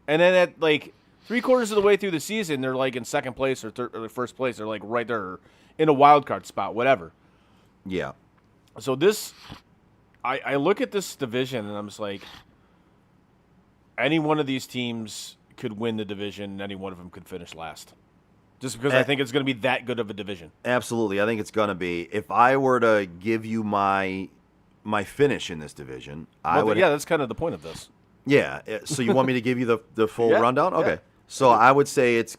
And then at, like, 3/4 of the way through the season, they're, like, in second place or first place. They're, like, right there in a wild card spot, whatever. Yeah. So this, I look at this division, and I'm just like, any one of these teams could win the division, and any one of them could finish last. Just because I think it's going to be that good of a division. Absolutely. I think it's going to be. If I were to give you my finish in this division, I would. Yeah, that's kind of the point of this. Yeah. So you want me to give you the full Yeah, rundown? Okay. yeah. So I would say it's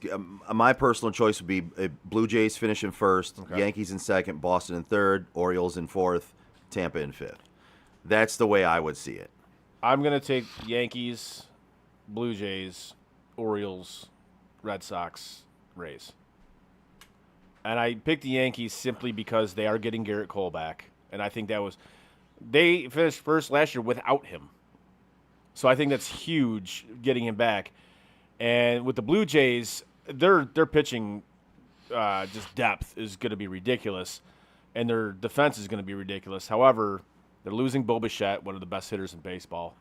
my personal choice would be Blue Jays finish in first, Okay. Yankees in second, Boston in third, Orioles in fourth, Tampa in fifth. That's the way I would see it. I'm going to take Yankees, Blue Jays, Orioles, Red Sox, Rays. And I picked the Yankees simply because they are getting Garrett Cole back. And I think they finished first last year without him. So I think that's huge, getting him back. And with the Blue Jays, their pitching just depth is going to be ridiculous. And their defense is going to be ridiculous. However, they're losing Bo Bichette, one of the best hitters in baseball.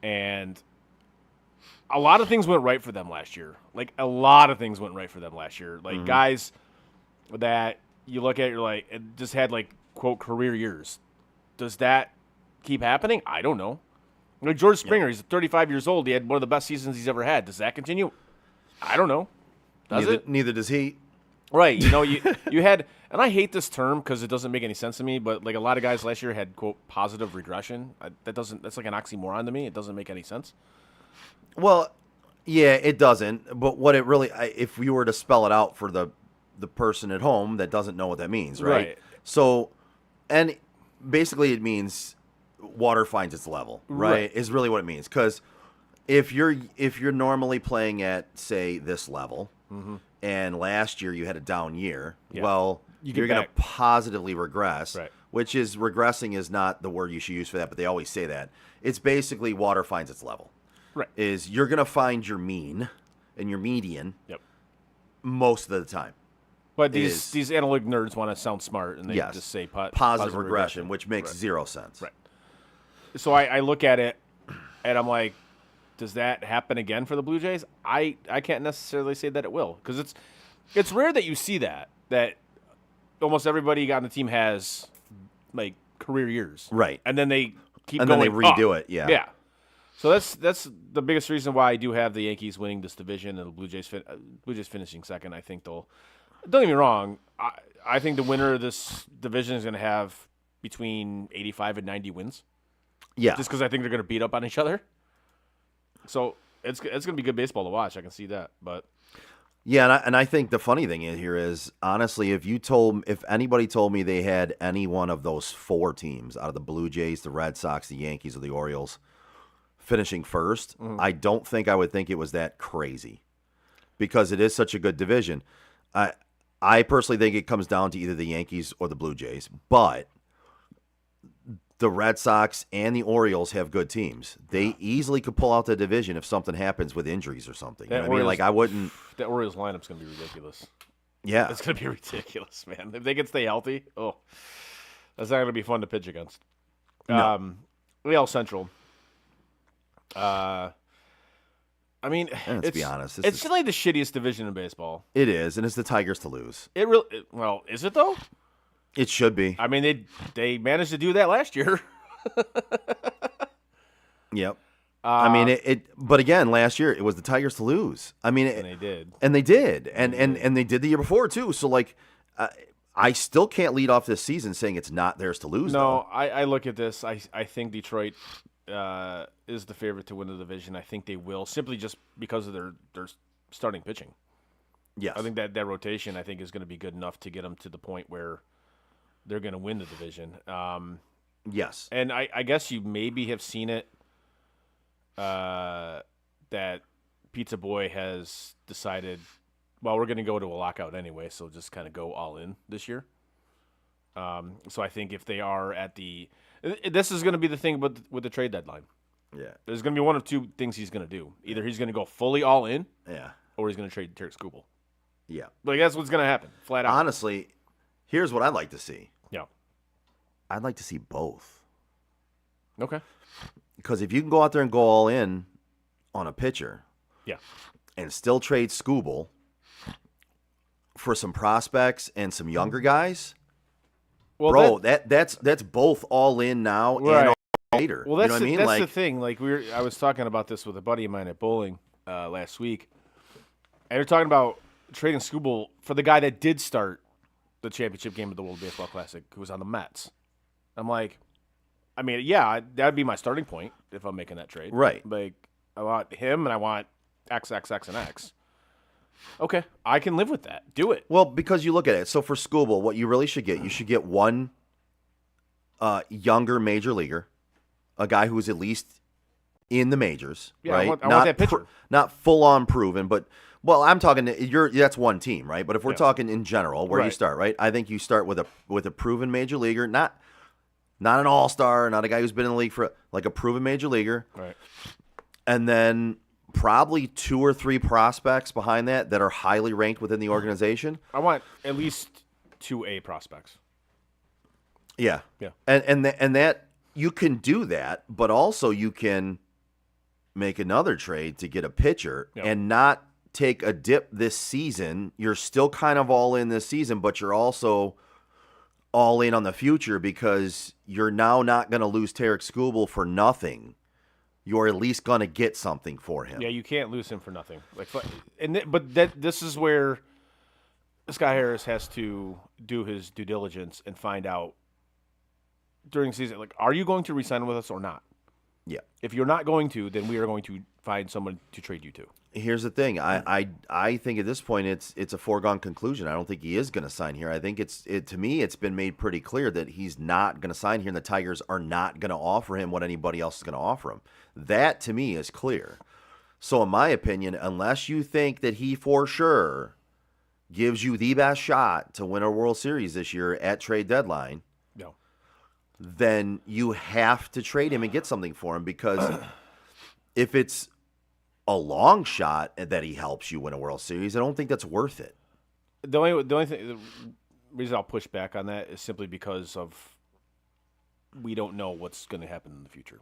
And a lot of things went right for them last year. Like, a lot of things went right for them last year. Like, guys that you look at, you're like, it just had, like, quote, career years. Does that keep happening? I don't know. Like, George Springer, he's 35 years old. He had one of the best seasons he's ever had. Does that continue? I don't know. Does it? Neither does he. Right. You know, you had, and I hate this term because it doesn't make any sense to me, but, like, a lot of guys last year had, quote, positive regression. That's like an oxymoron to me. It doesn't make any sense. Well, yeah, it doesn't. But what it really, if we were to spell it out for the person at home that doesn't know what that means, right? Right. So, and basically it means water finds its level, right? Is really what it means. Because if you're normally playing at, say, this level, and last year you had a down year, well, you're going to positively regress. Right. Which is, regressing is not the word you should use for that, but they always say that. It's basically water finds its level. Right. Is you're going to find your mean and your median most of the time. But these analytic nerds want to sound smart, and they Yes. just say positive regression, which makes zero sense. Right. So I look at it, and I'm like, does that happen again for the Blue Jays? I can't necessarily say that it will, because it's rare that you see that almost everybody on the team has, like, career years. Right. And then they keep And going then they redo up. it, yeah. Yeah. So that's the biggest reason why I do have the Yankees winning this division and the Blue Jays finishing second. I think they'll. Don't get me wrong. I think the winner of this division is going to have between 85 and 90 wins. Yeah. Just because I think they're going to beat up on each other. So it's going to be good baseball to watch. I can see that. But Yeah, and I think the funny thing here is, honestly, if anybody told me they had any one of those four teams out of the Blue Jays, the Red Sox, the Yankees, or the Orioles finishing first, I don't think I would think it was that crazy, because it is such a good division. I personally think it comes down to either the Yankees or the Blue Jays, but the Red Sox and the Orioles have good teams. They easily could pull out the division if something happens with injuries or something. You know what I mean? Like, I wouldn't. That Orioles lineup's going to be ridiculous. Yeah. It's going to be ridiculous, man. If they can stay healthy, that's not going to be fun to pitch against. No. AL Central. I mean, And let's be honest, this it's is- like the shittiest division in baseball. It is, and it's the Tigers to lose. Well, is it though? It should be. I mean, they managed to do that last year. Yep. I mean, but again, last year it was the Tigers to lose. I mean, And they did. and they did, and they did the year before too. So like, I still can't lead off this season saying it's not theirs to lose. No, I look at this. I think Detroit is the favorite to win the division. I think they will, simply just because of their starting pitching. Yes. I think that rotation I think is going to be good enough to get them to the point where they're going to win the division. Yes. And I guess you maybe have seen it that Pizza Boy has decided, well, we're going to go to a lockout anyway, so just kind of go all in this year. So I think if they are at this is going to be the thing with the trade deadline. Yeah. There's going to be one of two things he's going to do. Either he's going to go fully all in, Yeah. or he's going to trade Tarek Skubal. Yeah. Like, that's what's going to happen, flat out. Honestly, here's what I'd like to see. Yeah. I'd like to see both. Okay. Because if you can go out there and go all in on a pitcher, Yeah. and still trade Skubal for some prospects and some younger guys, Well, bro, that's both all in now Right. and all later. Well, that's you know what I mean? that's Like, the thing. Like I was talking about this with a buddy of mine at bowling last week, and we're talking about trading Skubal for the guy that did start the championship game of the World Baseball Classic, who was on the Mets. I'm like, I mean, yeah, that'd be my starting point if I'm making that trade. Right. Like, I want him, and I want X, X, X, and X. Okay, I can live with that. Do it. well, because you look at it. So for Skubal, what you really should get, you should get one younger major leaguer, a guy who's at least in the majors, Yeah, I right? want not that pitcher. not full on proven, but well, I'm talking. That's one team, right? But if we're Yeah. talking in general, where you Right. start, right? I think you start with a proven major leaguer, not an all-star, not a guy who's been in the league for like a proven major leaguer, Right. and then probably 2 or 3 prospects behind that are highly ranked within the organization. I want at least 2 A prospects. Yeah, Yeah. and that you can do that, but also you can make another trade to get a pitcher Yeah. and not take a dip this season. You're still kind of all in this season, but you're also all in on the future because you're now not going to lose Tarek Skubal for nothing. You're at least going to get something for him. Yeah, you can't lose him for nothing. This is where Scott Harris has to do his due diligence and find out during the season, like, are you going to resign with us or not? Yeah. If you're not going to, then we are going to find someone to trade you to. Here's the thing. I think at this point it's a foregone conclusion. I don't think he is going to sign here. I think to me it's been made pretty clear that he's not going to sign here, and the Tigers are not going to offer him what anybody else is going to offer him. That to me is clear. So in my opinion, unless you think that he for sure gives you the best shot to win a World Series this year at trade deadline, No. then you have to trade him and get something for him, because if it's a long shot that he helps you win a World Series, I don't think that's worth it. The reason I'll push back on that is simply because of we don't know what's going to happen in the future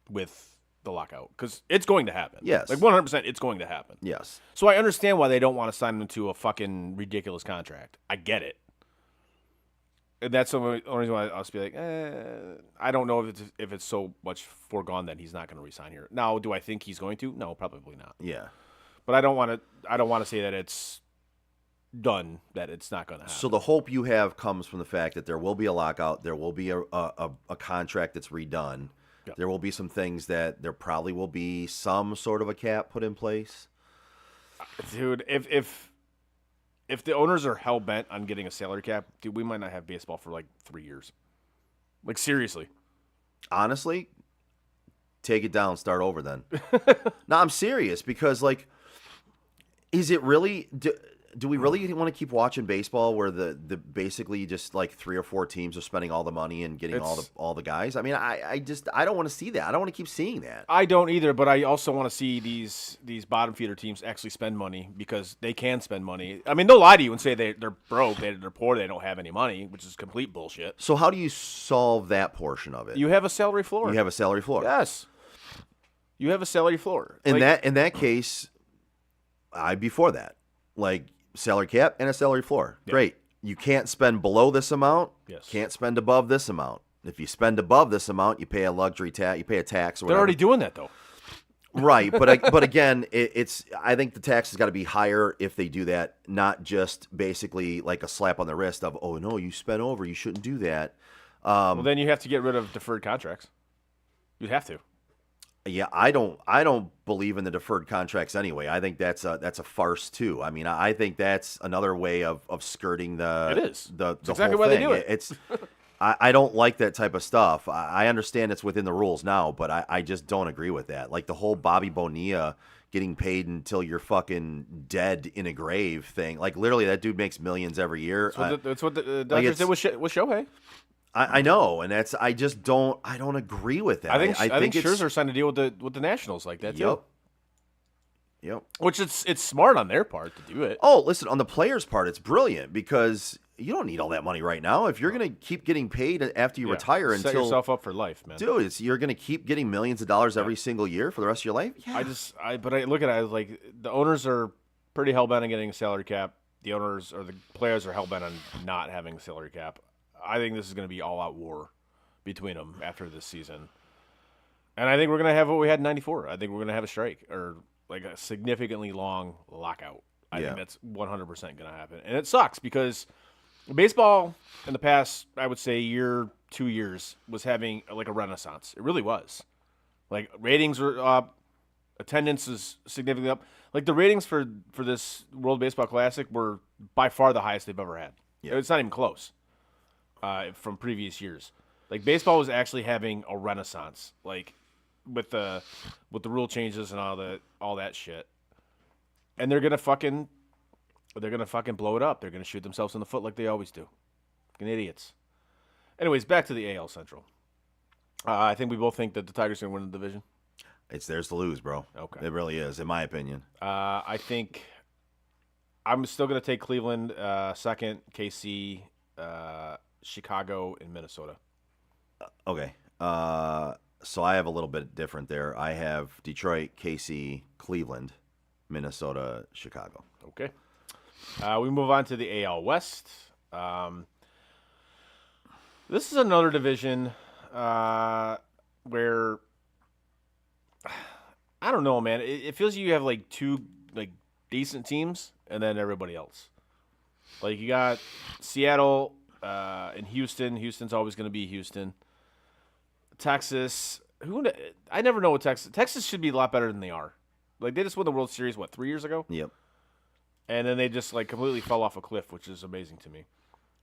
with the lockout, because it's going to happen. Yes. Like 100%, it's going to happen. Yes. So I understand why they don't want to sign him to a fucking ridiculous contract. I get it. And that's the only reason why I'll just be like, I don't know if it's so much foregone that he's not going to resign here. Now, do I think he's going to? No, probably not. Yeah. But I don't want to say that it's done, that it's not going to happen. So the hope you have comes from the fact that there will be a lockout, there will be a contract that's redone. Yep. There will be some things that there probably will be some sort of a cap put in place. Dude, if the owners are hell bent on getting a salary cap, dude, we might not have baseball for like 3 years. Like, seriously. Honestly, take it down, start over then. No, I'm serious, because like, is it really do we really want to keep watching baseball where the basically just like 3 or 4 teams are spending all the money and getting all the guys? I mean, I don't want to see that. I don't want to keep seeing that. I don't either, but I also want to see these bottom feeder teams actually spend money because they can spend money. I mean, they'll lie to you and say they're broke, they're poor, they don't have any money, which is complete bullshit. So how do you solve that portion of it? You have a salary floor. You have a salary floor. Yes. You have a salary floor. In that case, I'd be for that. Like salary cap and a salary floor. Yeah. Great. You can't spend below this amount. Yes. Can't spend above this amount. If you spend above this amount, you pay a luxury tax. You pay a tax. Or They're whatever. already doing that though. Right, but again, it's. I think the tax has got to be higher if they do that, not just basically like a slap on the wrist of, oh no, you spent over, you shouldn't do that. Well, then you have to get rid of deferred contracts. You'd have to. Yeah, I don't believe in the deferred contracts anyway. I think that's a farce too. I mean, I think that's another way of skirting the. It is. The exactly whole why thing. they do it. It's. I don't like that type of stuff. I understand it's within the rules now, but I just don't agree with that. Like the whole Bobby Bonilla getting paid until you're fucking dead in a grave thing. Like literally, that dude makes millions every year. That's what the Dodgers did with Shohei. I know, and I just don't. I don't agree with that. I think Scherzer signed a deal with the Nationals like that too. Yep. Which it's smart on their part to do it. Oh, listen, on the players' part, it's brilliant because you don't need all that money right now. If you're going to keep getting paid after you retire set yourself up for life, man. Dude, you're going to keep getting millions of dollars every single year for the rest of your life? Yeah. But I look at it as like the owners are pretty hell-bent on getting a salary cap. The owners or the players are hell-bent on not having a salary cap. I think this is going to be all-out war between them after this season. And I think we're going to have what we had in 94. I think we're going to have a strike or like a significantly long lockout. I think that's 100% going to happen. And it sucks because baseball in the past, I would say 2 years, was having like a renaissance. It really was. Like ratings were up, attendance is significantly up. Like the ratings for this World Baseball Classic were by far the highest they've ever had. Yeah. It's not even close from previous years. Like baseball was actually having a renaissance. Like with the rule changes and all that shit. And they're gonna fucking blow it up. They're gonna shoot themselves in the foot like they always do. Fucking idiots. Anyways, back to the AL Central. I think we both think that the Tigers are gonna win the division. It's theirs to lose, bro. Okay. It really is, in my opinion. I think I'm still gonna take Cleveland second, KC, Chicago, and Minnesota. Okay. So I have a little bit different there. I have Detroit, KC, Cleveland, Minnesota, Chicago. Okay. We move on to the AL West. This is another division where I don't know, man. It feels you have like two like decent teams and then everybody else. Like you got Seattle and Houston. Houston's always going to be Houston. Texas. I never know what Texas. Texas should be a lot better than they are. Like they just won the World Series 3 years ago. Yep. And then they just like completely fell off a cliff, which is amazing to me.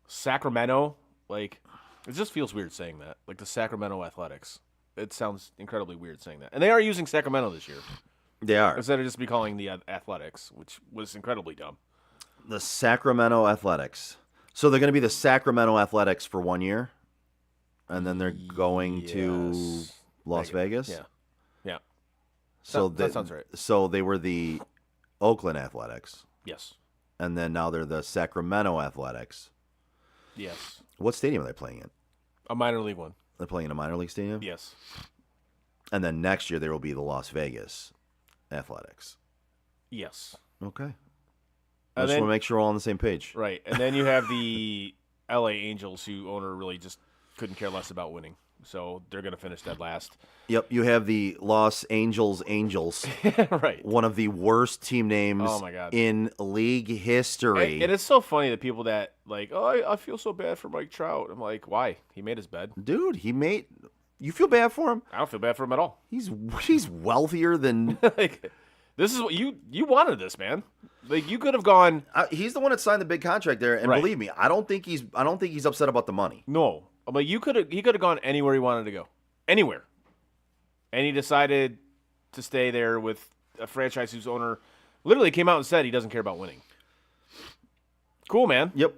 Sacramento, like it just feels weird saying that. Like the Sacramento Athletics. It sounds incredibly weird saying that. And they are using Sacramento this year. They are. Instead of just be calling the Athletics, which was incredibly dumb. The Sacramento Athletics. So they're going to be the Sacramento Athletics for 1 year? And then they're going to Las Vegas? Yeah. Yeah. So that sounds right. So they were the Oakland Athletics. Yes. And then now they're the Sacramento Athletics. Yes. What stadium are they playing in? A minor league one. They're playing in a minor league stadium? Yes. And then next year there will be the Las Vegas Athletics. Yes. Okay. I just want to make sure we're all on the same page. Right. And then you have the LA Angels, who owner really just couldn't care less about winning. So they're going to finish dead last. Yep. You have the Los Angeles Angels. Right. One of the worst team names in league history. And it's so funny that people that like, oh, I feel so bad for Mike Trout. I'm like, why? He made his bed. Dude, you feel bad for him? I don't feel bad for him at all. He's wealthier than like, this is what you wanted this, man. Like you could have gone. He's the one that signed the big contract there, and believe me, I don't think he's upset about the money. No, but he could have gone anywhere he wanted to go, anywhere, and he decided to stay there with a franchise whose owner literally came out and said he doesn't care about winning. Cool, man. Yep.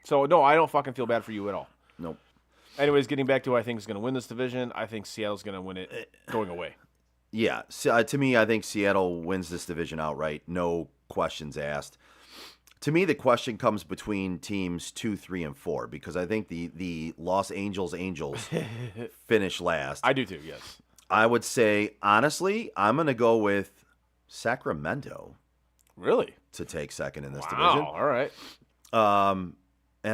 So, no, I don't fucking feel bad for you at all. Nope. Anyways, getting back to who I think is going to win this division, I think Seattle's going to win it going away. Yeah. So, to me, I think Seattle wins this division outright. No questions asked. To me, the question comes between teams 2, 3, and 4 because I think the Los Angeles Angels finish last. I do too, yes. I would say, honestly, I'm going to go with Sacramento Really? to take second in this Wow, division. all right. And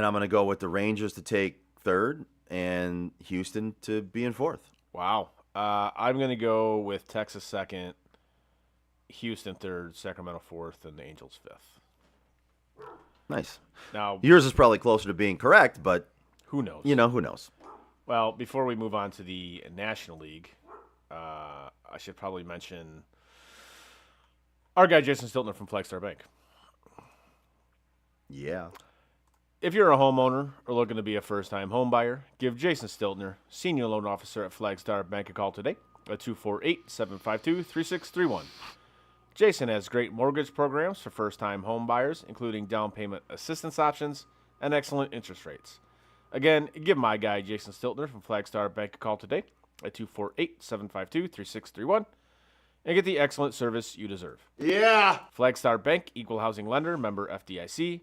I'm going to go with the Rangers to take third and Houston to be in fourth. Wow. I'm going to go with Texas second, Houston third, Sacramento fourth, and the Angels fifth. Nice. Now, Yours is probably closer to being correct, but, who knows? who knows? Well, before we move on to the National League, I should probably mention our guy Jason Stiltner from Flagstar Bank. Yeah. If you're a homeowner or looking to be a first-time home buyer, give Jason Stiltner, Senior Loan Officer at Flagstar Bank, a call today at 248-752-3631. Jason has great mortgage programs for first-time home buyers, including down payment assistance options and excellent interest rates. Again, give my guy Jason Stiltner from Flagstar Bank a call today at 248-752-3631 and get the excellent service you deserve. Yeah. Flagstar Bank, equal housing lender, member FDIC,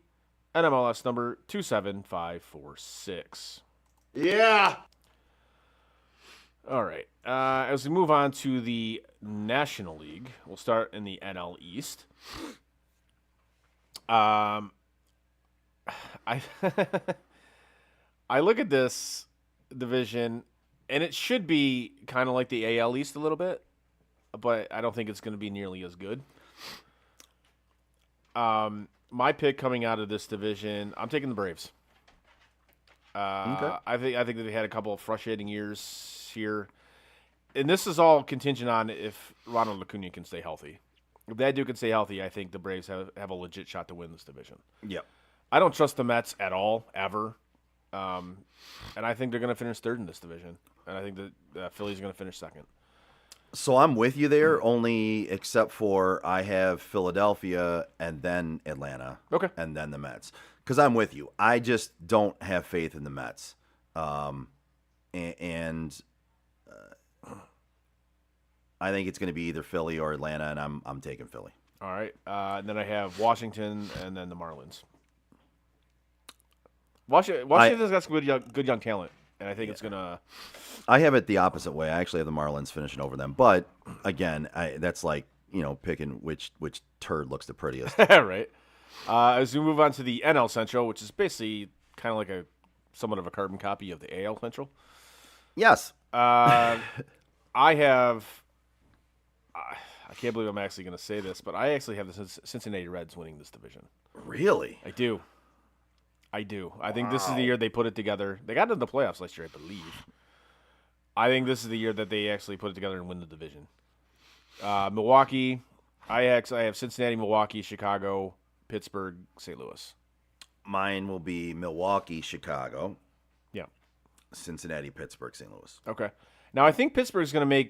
NMLS number 27546. Yeah. All right. As we move on to the National League, we'll start in the NL East. I I look at this division, and it should be kind of like the AL East a little bit, but I don't think it's going to be nearly as good. My pick coming out of this division, I'm taking the Braves. Okay. I think they've had a couple of frustrating years here, and this is all contingent on if Ronald Acuna can stay healthy. If that dude can stay healthy, I think the Braves have a legit shot to win this division. Yep. I don't trust the Mets at all, ever, and I think they're going to finish third in this division, and I think the Phillies are going to finish second. So I'm with you there, only except for I have Philadelphia and then Atlanta. Okay. And then the Mets. Because I'm with you. I just don't have faith in the Mets. And I think it's going to be either Philly or Atlanta, and I'm taking Philly. All right. And then I have Washington and then the Marlins. Washington's got some good young talent, and I think it's going to... I have it the opposite way. I actually have the Marlins finishing over them. But, again, that's like, picking which turd looks the prettiest. Right. As we move on to the NL Central, which is basically kind of like somewhat of a carbon copy of the AL Central. Yes. I can't believe I'm actually going to say this, but I actually have the Cincinnati Reds winning this division. Really? I do. I think this is the year they put it together. They got into the playoffs last year, I believe. I think this is the year that they actually put it together and win the division. Milwaukee, I have Cincinnati, Milwaukee, Chicago, Pittsburgh, St. Louis. Mine will be Milwaukee, Chicago. Yeah. Cincinnati, Pittsburgh, St. Louis. Okay. Now, I think Pittsburgh's going to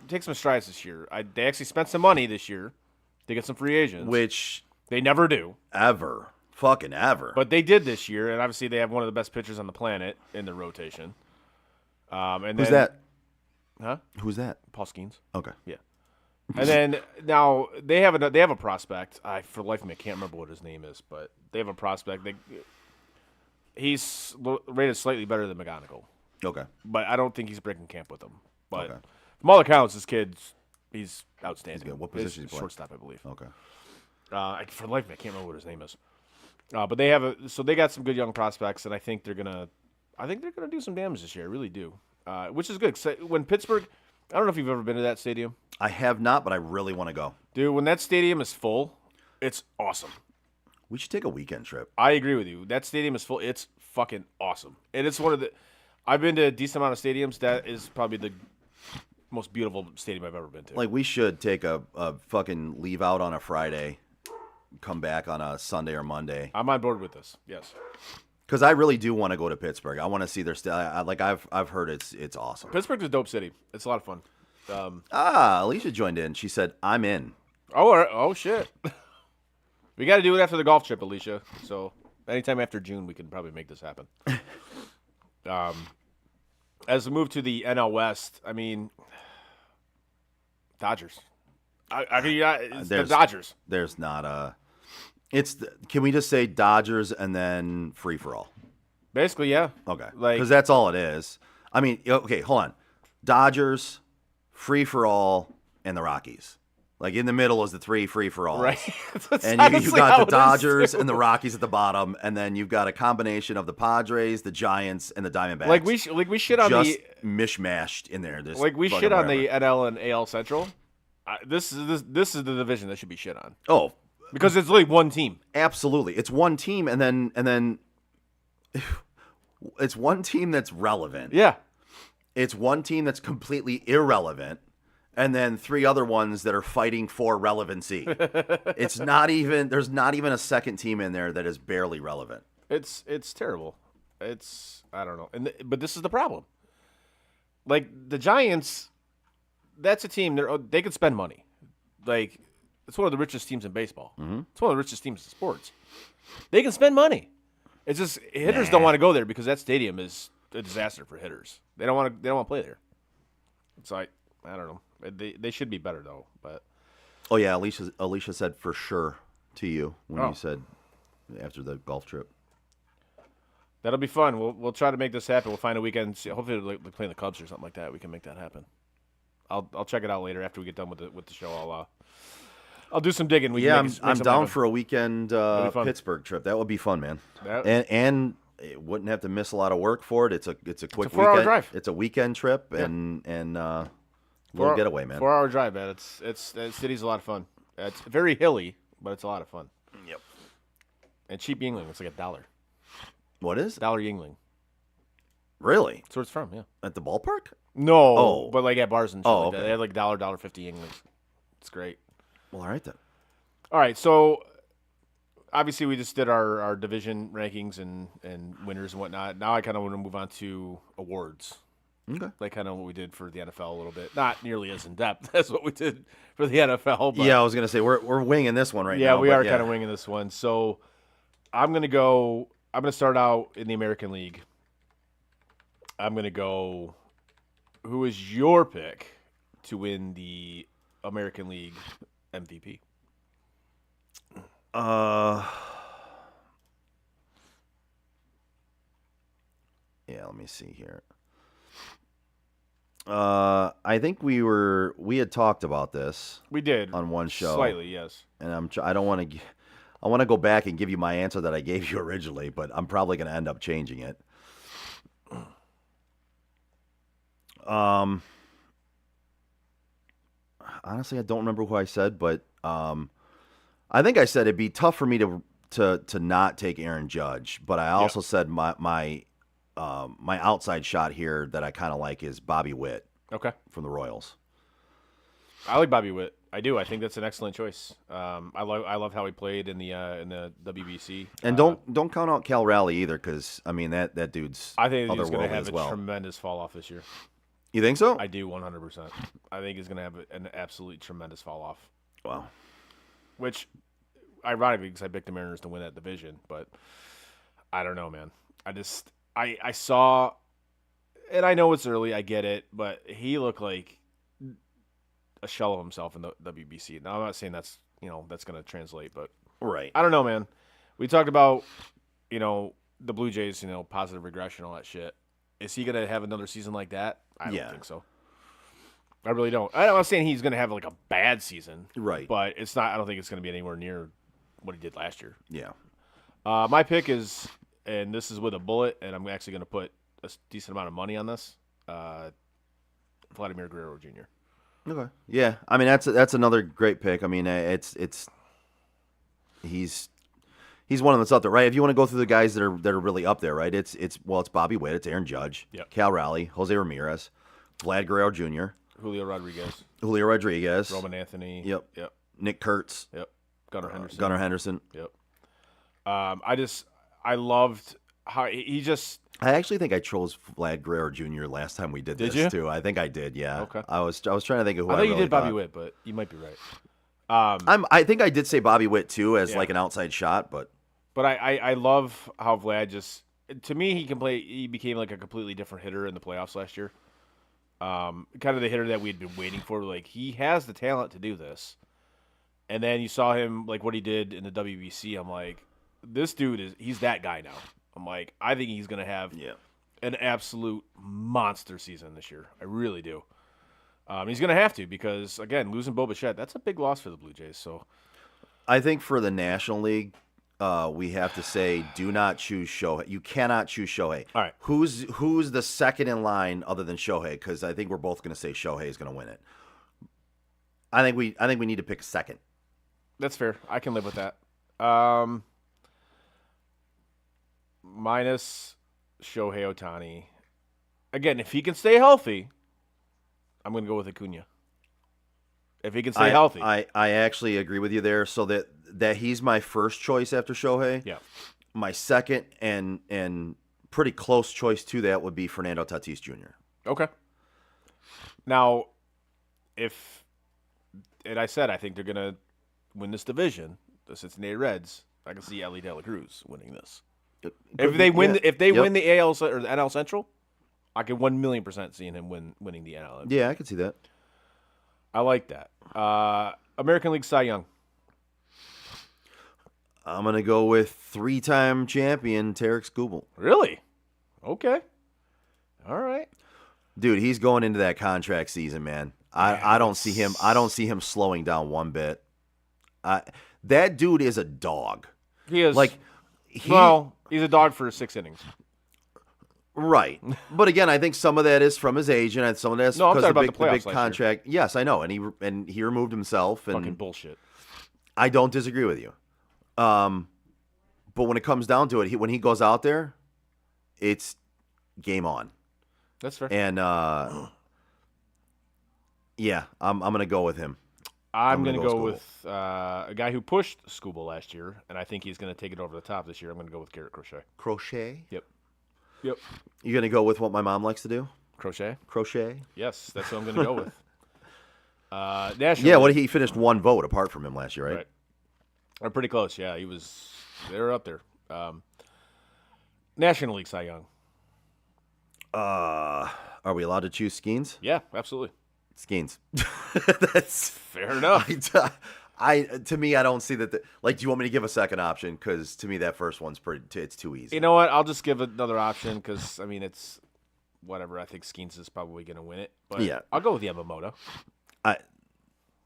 take some strides this year. They actually spent some money this year to get some free agents. Which they never do. Fucking ever. But they did this year, and obviously they have one of the best pitchers on the planet in their rotation. Who's that? Huh? Who's that? Paul Skeens. Okay. Yeah. And then now they have a prospect. For the life of me, I can't remember what his name is, but they have a prospect. He's rated slightly better than McGonigal. Okay. But I don't think he's breaking camp with them. But Okay. from all accounts, he's outstanding. He's good. What position He's is he playing? shortstop, I believe. Okay. For the life of me, I can't remember what his name is. But they got some good young prospects, and I think they're gonna do some damage this year. I really do, which is good. 'Cause when Pittsburgh, I don't know if you've ever been to that stadium, I have not, but I really want to go. dude. When that stadium is full, it's awesome. We should take a weekend trip. I agree with you. That stadium is full. It's fucking awesome, and it's one of the. I've been to a decent amount of stadiums. That is probably the most beautiful stadium I've ever been to. Like, we should take a fucking leave out on a Friday, come back on a Sunday or Monday. I'm on board with this. Yes. Because I really do want to go to Pittsburgh. I want to see their I've heard it's awesome. Pittsburgh's a dope city. It's a lot of fun. Alicia joined in. She said, "I'm in." Oh shit. We got to do it after the golf trip, Alicia. So anytime after June, we can probably make this happen. As we move to the NL West, I mean, Dodgers. It's the Dodgers. There's not a. Can we just say Dodgers and then free for all? Basically, yeah. Okay, Like, because that's all it is. I mean, okay, hold on. Dodgers, free for all, and the Rockies. Like in the middle is the three free for all. right. That's And you honestly got how the it is, Dodgers too. and the Rockies at the bottom, and then you've got a combination of the Padres, the Giants, and the Diamondbacks. Like we shit on just the mishmashed in there. This like we fucking shit on whatever. the NL and AL Central. This is the division that should be shit on Oh, because it's literally one team. absolutely. It's one team, and then it's one team that's relevant. Yeah. It's one team that's completely irrelevant, and then three other ones that are fighting for relevancy. It's not even. There's not even a second team in there that is barely relevant. It's terrible. I don't know. But this is the problem. Like the Giants, that's a team they could spend money. Like it's one of the richest teams in baseball. Mm-hmm. It's one of the richest teams in sports. They can spend money. It's just hitters don't want to go there because that stadium is a disaster for hitters. They don't want to play there. It's like I don't know. They should be better though. But Oh yeah, Alicia said for sure to you when Oh. you said after the golf trip. that'll be fun. We'll try to make this happen. We'll find a weekend. Hopefully, like playing the Cubs or something like that. We can make that happen. I'll check it out later after we get done with the show. I'll do some digging. We Yeah, can make I'm something down happen. for a weekend be fun. Pittsburgh trip. That would be fun, man. That- And it wouldn't have to miss a lot of work for it. It's a quick 4-hour weekend drive. It's a weekend trip and little getaway, man. 4-hour drive, man. That city's a lot of fun. It's very hilly, but it's a lot of fun. Yep. And cheap Yingling. It's like $1. What is? $1 Yingling. Really? That's where it's from. Yeah. At the ballpark? No. Oh. But like at bars and shit like that. okay. They had like $1.50 Yinglings. It's great. Well, all right then. All right, so obviously we just did our division rankings and winners and whatnot. Now I kind of want to move on to awards, Okay. like kind of what we did for the NFL a little bit. Not nearly as in depth as what we did for the NFL. But Yeah, I was gonna say we're winging this one right now. yeah, we but are kind of winging this one. So I'm gonna start out in the American League. I'm gonna go. Who is your pick to win the American League MVP? Yeah, let me see here. I think we had talked about this We did on one show, slightly, yes. and I don't want to. I want to go back and give you my answer that I gave you originally, but I'm probably going to end up changing it. Honestly, I don't remember who I said, but I think I said it'd be tough for me to not take Aaron Judge, but I also said my outside shot here that I kind of like is Bobby Witt Okay. from the Royals. I like Bobby Witt. I do. I think that's an excellent choice. I love how he played in the WBC. And don't count out Cal Raleigh either, because I mean that dude's I think he's going to otherworldly have as a well. tremendous fall off this year. You think so? I do 100%. I think he's going to have an absolutely tremendous fall off. Wow. Which, ironically, because I picked the Mariners to win that division, but I don't know, man. I saw, and I know it's early, I get it, but he looked like a shell of himself in the WBC. Now, I'm not saying that's going to translate, but Right. I don't know, man. We talked about, the Blue Jays, positive regression, all that shit. Is he going to have another season like that? I don't think so. I really don't. I'm not saying he's going to have like a bad season. Right. But it's not. I don't think it's going to be anywhere near what he did last year. Yeah. My pick is, and this is with a bullet, and I'm actually going to put a decent amount of money on this. Vladimir Guerrero Jr. Okay. Yeah. I mean that's another great pick. I mean he's one of them that's up there, right? If you want to go through the guys that are really up there, right? It's Bobby Witt, it's Aaron Judge, Yep. Cal Raleigh, Jose Ramirez, Vlad Guerrero Jr., Julio Rodriguez, Julio Rodriguez, Roman Anthony. Yep. Yep. Nick Kurtz, Yep. Gunnar Henderson. Gunnar Henderson. Yep. I loved how he just. I actually think I chose Vlad Guerrero Jr. last time we did Did this you? too. I think I did. Yeah. Okay. I was trying to think of who I thought you really did Bobby thought. Witt, but you might be right. I think I did say Bobby Witt too as Yeah. like an outside shot, but But I love how Vlad just, to me, he became like a completely different hitter in the playoffs last year. Kind of the hitter that we had been waiting for. Like, he has the talent to do this. And then you saw him, like, what he did in the WBC. I'm like, this dude he's that guy now. I'm like, I think he's going to have an absolute monster season this year. I really do. He's going to have to because, again, losing Bo Bichette, that's a big loss for the Blue Jays. So I think for the National League, we have to say, do not choose Shohei. You cannot choose Shohei. All right. Who's the second in line other than Shohei? Because I think we're both going to say Shohei is going to win it. I think we need to pick a second. that's fair. I can live with that. Minus Shohei Ohtani. Again, if he can stay healthy, I'm going to go with Acuna. If he can stay healthy. I actually agree with you there. So that he's my first choice after Shohei. Yeah. My second and pretty close choice to that would be Fernando Tatis Jr. Okay. Now, and I said I think they're going to win this division, the Cincinnati Reds. I can see Ellie De La Cruz winning this. If they win, win the AL or the NL Central, I could 1,000,000% seeing him winning the NL. Yeah, I could see that. I like that. American League Cy Young. I'm gonna go with 3-time champion Tarek Skubal. Really? Okay. All right. Dude, he's going into that contract season, man. I don't see him slowing down one bit. That dude is a dog. He is Like he's a dog for 6 innings. Right. But again, I think some of that is from his agent and some of that is I'm because talking of about the the big playoffs last contract. Yes, I know. And he removed himself and Fucking bullshit. I don't disagree with you. But when it comes down to it, when he goes out there, it's game on. That's fair. And yeah, I'm gonna go with him. I'm going to go Skubal. with a guy who pushed Skubal last year, and I think he's going to take it over the top this year. I'm going to go with Garrett Crochet. Crochet? Yep. You gonna go with what my mom likes to do? Crochet? Crochet? Yes, that's what I'm going to go with. National Yeah, League. he finished one vote apart from him last year, right? Right. Or pretty close, yeah. They were up there. National League Cy Young. Are we allowed to choose Skeens? Yeah, absolutely. Skeens. That's Fair enough. to me, I don't see that. Do you want me to give a second option? Because to me, that first one's it's too easy. You know what? I'll just give another option because, I mean, it's whatever. I think Skeens is probably going to win it. But Yeah. I'll go with Yamamoto.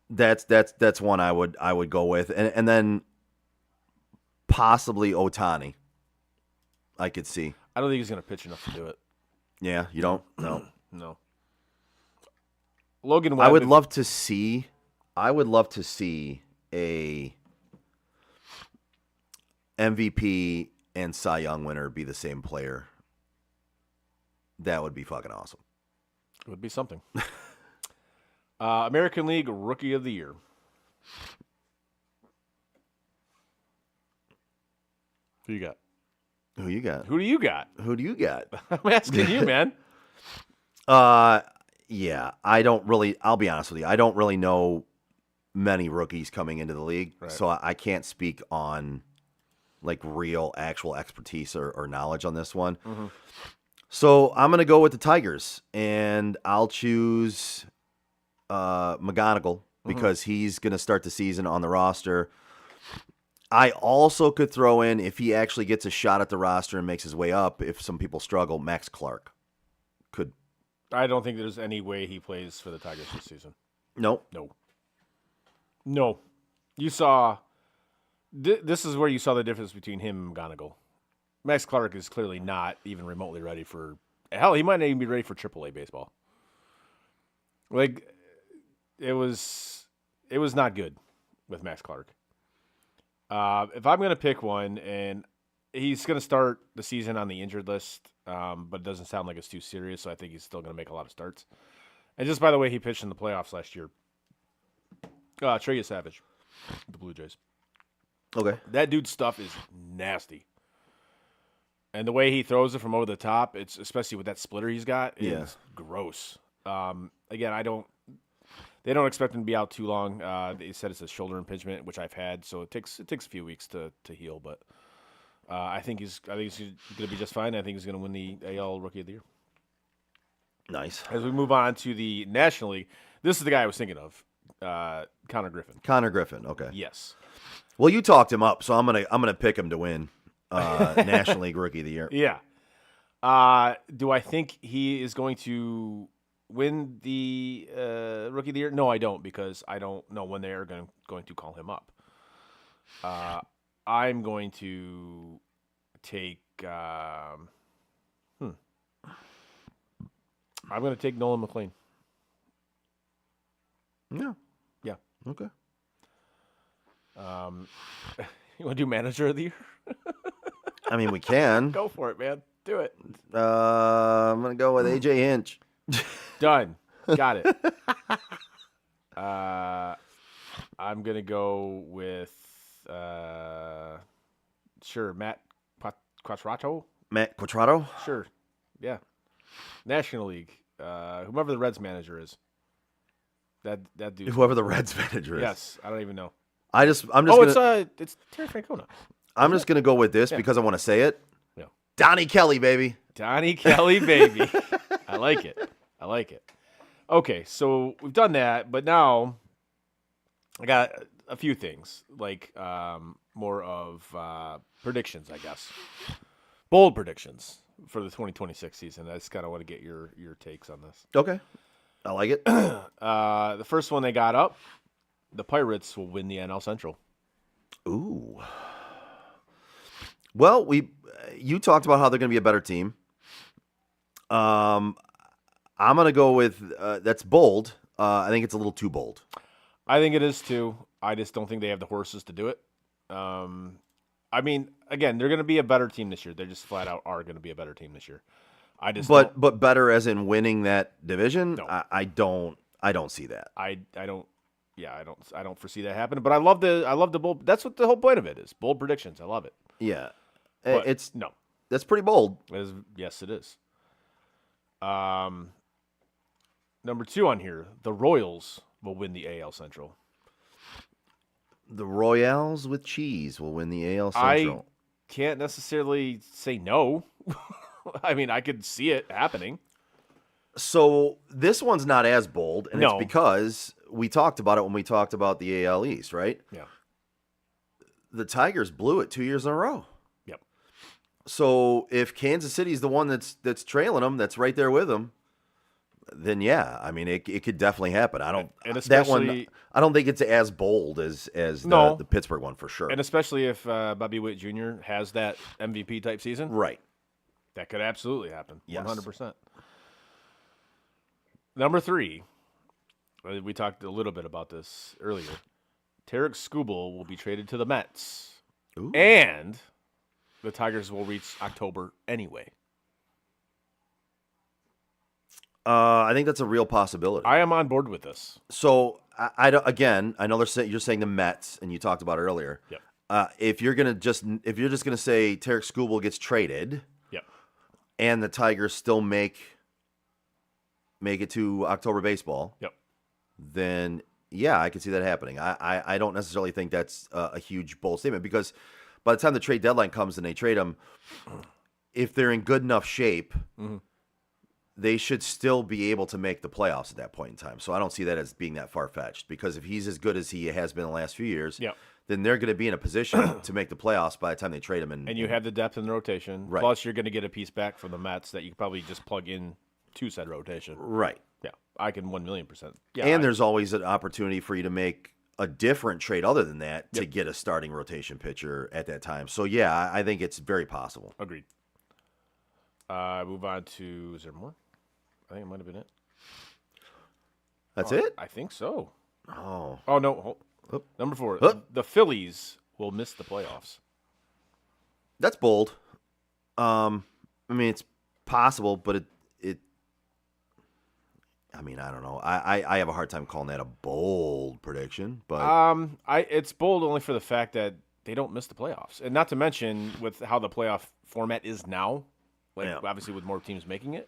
That's one I would go with, and then possibly Ohtani. I could see. I don't think he's going to pitch enough to do it. Yeah, you don't? No. No. Logan Webb. I would love to see a MVP and Cy Young winner be the same player. That would be fucking awesome. It would be something. American League Rookie of the Year. Who you got? Who you got? Who do you got? Who do you got? I'm asking you, man. Yeah, I'll be honest with you. I don't really know many rookies coming into the league, Right. so I can't speak on real actual expertise or knowledge on this one. Mm-hmm. So I'm going to go with the Tigers, and I'll choose McGonigal because he's going to start the season on the roster. I also could throw in, if he actually gets a shot at the roster and makes his way up, if some people struggle, Max Clark could. I don't think there's any way he plays for the Tigers this season. Nope. No. You saw. This is where you saw the difference between him and McGonigal. Max Clark is clearly not even remotely ready for. Hell, he might not even be ready for AAA baseball. It was not good with Max Clark. If I'm going to pick one, and he's going to start the season on the injured list, but it doesn't sound like it's too serious, so I think he's still going to make a lot of starts. And just by the way, he pitched in the playoffs last year. Trey Savage, the Blue Jays. Okay. That dude's stuff is nasty. And the way he throws it from over the top, it's especially with that splitter he's got, is gross. Again, They don't expect him to be out too long. They said it's a shoulder impingement, which I've had, so it takes a few weeks to heal. But I think he's going to be just fine. I think he's going to win the AL Rookie of the Year. Nice. As we move on to the National League, this is the guy I was thinking of, Connor Griffin. Connor Griffin. Okay. Yes. Well, you talked him up, so I'm gonna pick him to win National League Rookie of the Year. Yeah. Do I think he is going to win the Rookie of the Year? No, I don't, because I don't know when they are going to call him up. I'm going to take. I'm going to take Nolan McLean. Yeah. Yeah. Okay. You want to do Manager of the Year? I mean, we can. Go for it, man. Do it. I'm gonna go with AJ Hinch. Done. Got it. I'm gonna go with sure, Matt Quatrato. Matt Quatrato. Sure. Yeah. National League. Whoever the Reds manager is. That dude. Whoever the Reds manager is. Yes. I don't even know. I'm just It's Terry Francona. I'm just gonna go with this because I want to say it. Yeah. Donnie Kelly, baby. Donnie Kelly, baby. I like it. Okay, so we've done that, but now I got a few things, like more of predictions, I guess. Bold predictions for the 2026 season. I just kind of want to get your takes on this. Okay. I like it. The first one they got up, the Pirates will win the NL Central. Ooh. Well, you talked about how they're going to be a better team. I'm going to go with that's bold. I think it's a little too bold. I think it is too. I just don't think they have the horses to do it. I mean, again, they're going to be a better team this year. They just flat out are going to be a better team this year. But better as in winning that division. No. I don't see that. I don't foresee that happening. But I love the bold. That's what the whole point of it is. Bold predictions. I love it. Yeah, But no. That's pretty bold. Yes, it is. Number 2 on here, the Royals will win the AL Central. The Royals with cheese will win the AL Central. I can't necessarily say no. I mean, I could see it happening. So this one's not as bold, and No. it's because we talked about it when we talked about the AL East, right? Yeah. The Tigers blew it 2 years in a row. Yep. So if Kansas City's the one that's trailing them, that's right there with them, then yeah, I mean it could definitely happen. I don't I don't think it's as bold as the Pittsburgh one for sure. And especially if Bobby Witt Jr. has that MVP type season, right? That could absolutely happen. Yes. 100%. Number 3, we talked a little bit about this earlier. Tarek Skubal will be traded to the Mets. Ooh. And the Tigers will reach October anyway. I think that's a real possibility. I am on board with this. So I don't. Again, I know you're saying the Mets, and you talked about it earlier. Yep. If you're just gonna say Tarek Skubal gets traded, Yep. and the Tigers still make it to October baseball, Yep. then yeah, I can see that happening. I don't necessarily think that's a huge bold statement because by the time the trade deadline comes and they trade them, if they're in good enough shape, they should still be able to make the playoffs at that point in time. So I don't see that as being that far-fetched because if he's as good as he has been the last few years, Yep. then they're going to be in a position to make the playoffs by the time they trade him. And you have the depth in the rotation. Right. Plus, you're going to get a piece back from the Mets that you could probably just plug in to said rotation. Right. Yeah, I can 1,000,000%. Yeah, And there's always an opportunity for you to make a different trade other than that to get a starting rotation pitcher at that time. So, yeah, I think it's very possible. Agreed. Move on to, is there more? I think it might have been it. That's it? I think so. Oh. Oh, no. Oh. Number 4. Oh. The Phillies will miss the playoffs. That's bold. I mean, it's possible, but it I mean, I don't know. I have a hard time calling that a bold prediction, but It's bold only for the fact that they don't miss the playoffs. And not to mention with how the playoff format is now, obviously with more teams making it.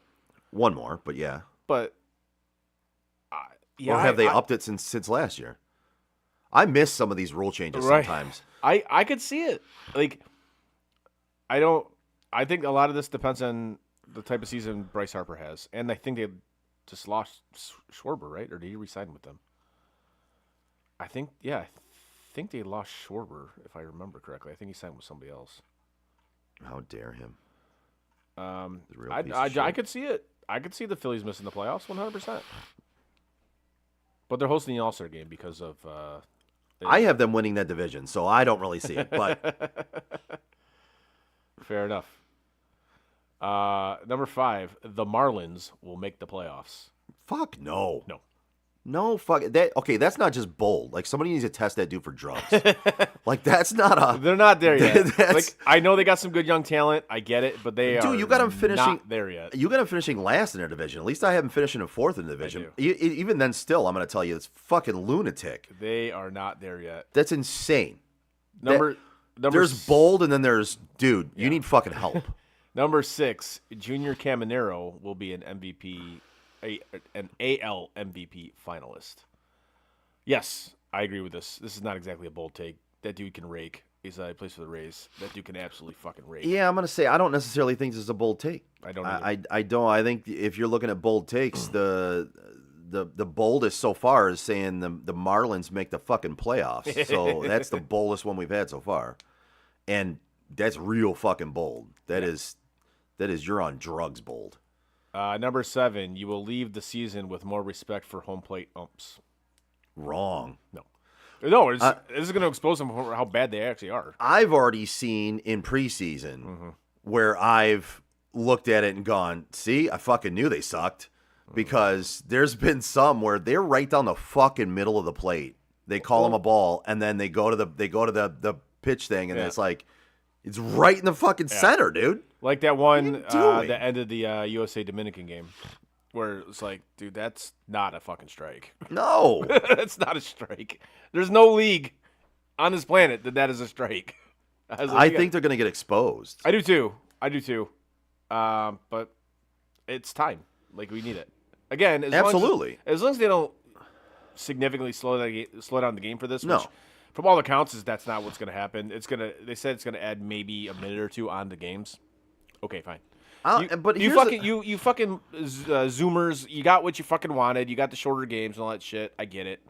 one more, but yeah. But Yeah, or have they upped it since last year? I miss some of these rule changes Right. sometimes. I could see it. Like, I think a lot of this depends on the type of season Bryce Harper has, and I think they just lost Schwarber, right? Or did he resign with them? I think they lost Schwarber, if I remember correctly. I think he signed with somebody else. How dare him? He's a real piece of I shit. could see it. I could see the Phillies missing the playoffs 100%. But they're hosting the All-Star game because of. I have them winning that division, so I don't really see it. But Fair enough. Number 5, the Marlins will make the playoffs. fuck no. No. Fuck that. Okay, that's not just bold. Like somebody needs to test that dude for drugs. Like that's not a. They're not there yet. That's- Like, I know they got some good young talent. I get it, but they are Dude, you got them finishing not there yet. You got them finishing last in their division. At least I have them finishing in 4th in the division. Even then, still, I'm going to tell you, it's fucking lunatic. They are not there yet. That's insane. Number There's bold, and then there's dude. You need fucking help. Number 6, Junior Caminero will be an MVP, an AL MVP finalist. Yes, I agree with this. This is not exactly a bold take. That dude can rake. He plays for the Rays. That dude can absolutely fucking rake. Yeah, I'm going to say I don't necessarily think this is a bold take. I don't either. I don't. I think if you're looking at bold takes, the boldest so far is saying the Marlins make the fucking playoffs. So that's the boldest one we've had so far, and that's real fucking bold. That is you're on drugs bold. Number 7, you will leave the season with more respect for home plate umps. Wrong. No, this is going to expose them for how bad they actually are. I've already seen in preseason where I've looked at it and gone, see, I fucking knew they sucked, because there's been some where they're right down the fucking middle of the plate. They call them a ball, and then they go to the pitch thing, and it's like it's right in the fucking center, dude. Like that one What are you doing? that ended the USA Dominican game, where it's like, dude, that's not a fucking strike. No. That's not a strike. There's no league on this planet that is a strike. I think they're going to get exposed. I do too. But it's time. Like, we need it again. Absolutely. As long as they don't significantly slow down the game for this. No. Which, from all accounts, that's not what's going to happen. They said it's going to add maybe a minute or two on the games. Okay, fine. But you here's fucking Zoomers, you got what you fucking wanted. You got the shorter games and all that shit. I get it.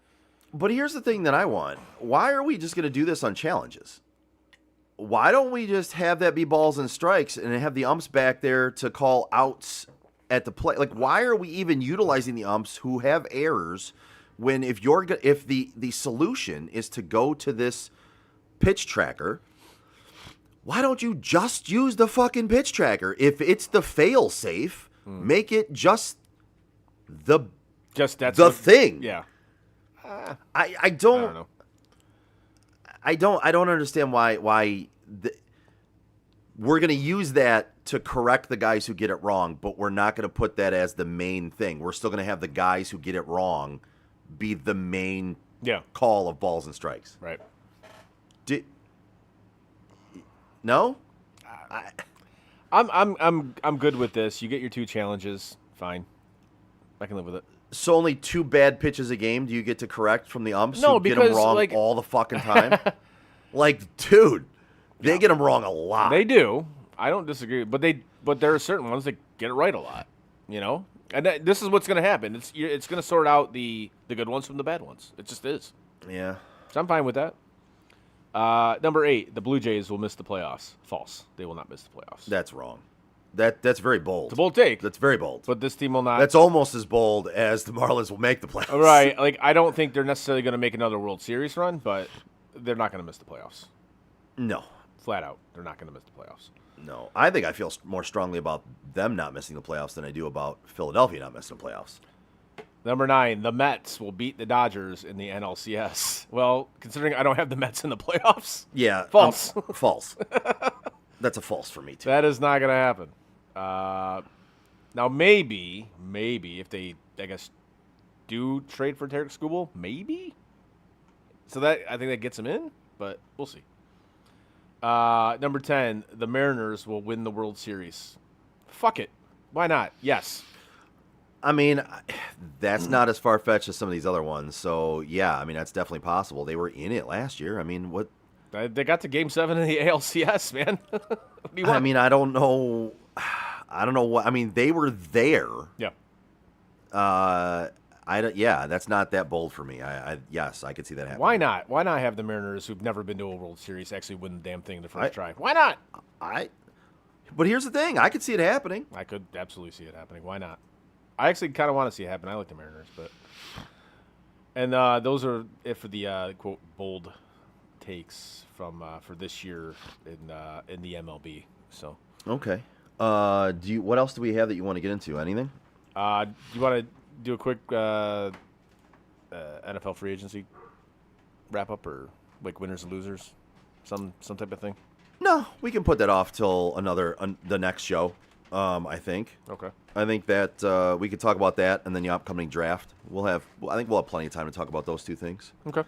But here's the thing that I want. Why are we just going to do this on challenges? Why don't we just have that be balls and strikes and have the umps back there to call outs at the play? Like, why are we even utilizing the umps who have errors when if the solution is to go to this pitch tracker? Why don't you just use the fucking pitch tracker? If it's the fail safe, make it just the thing. Yeah. I don't know. I don't understand why we're going to use that to correct the guys who get it wrong, but we're not going to put that as the main thing. We're still going to have the guys who get it wrong be the main call of balls and strikes. Right. No? I'm good with this. You get your 2 challenges, fine. I can live with it. So only 2 bad pitches a game do you get to correct from the umps? No, who get because, them wrong like- all the fucking time. Like, dude, they get them wrong a lot. They do. I don't disagree, but there are certain ones that get it right a lot. You know, and this is what's going to happen. It's going to sort out the good ones from the bad ones. It just is. Yeah. So I'm fine with that. Number 8, the Blue Jays will miss the playoffs. False. They will not miss the playoffs. That's wrong. That's very bold. It's a bold take. That's very bold. But this team will not. That's almost as bold as the Marlins will make the playoffs. Right. Like, I don't think they're necessarily going to make another World Series run, but they're not going to miss the playoffs. No. Flat out. They're not going to miss the playoffs. No. I think I feel more strongly about them not missing the playoffs than I do about Philadelphia not missing the playoffs. Number 9, the Mets will beat the Dodgers in the NLCS. Well, considering I don't have the Mets in the playoffs, Yeah. false. False. That's a false for me, too. That is not going to happen. Now, maybe if they, I guess, do trade for Tarek Skubal, maybe. So I think that gets him in, but we'll see. Number 10, the Mariners will win the World Series. Fuck it. Why not? Yes. I mean, that's not as far-fetched as some of these other ones. So, yeah, I mean, that's definitely possible. They were in it last year. I mean, what? They got to Game 7 in the ALCS, man. What do you I want? mean, I don't know. I don't know what. I mean, they were there. Yeah. Yeah, that's not that bold for me. Yes, I could see that happening. Why not? Why not have the Mariners, who've never been to a World Series, actually win the damn thing in the first try? Why not? But here's the thing. I could see it happening. I could absolutely see it happening. Why not? I actually kind of want to see it happen. I like the Mariners, but those are it for the quote bold takes from for this year in the MLB. So Okay. What else do we have that you want to get into? Anything? do you want to do a quick NFL free agency wrap up, or like winners and losers, some type of thing? No, we can put that off till the next show. I think. Okay. I think that we could talk about that and then the upcoming draft. I think we'll have plenty of time to talk about those two things. Okay.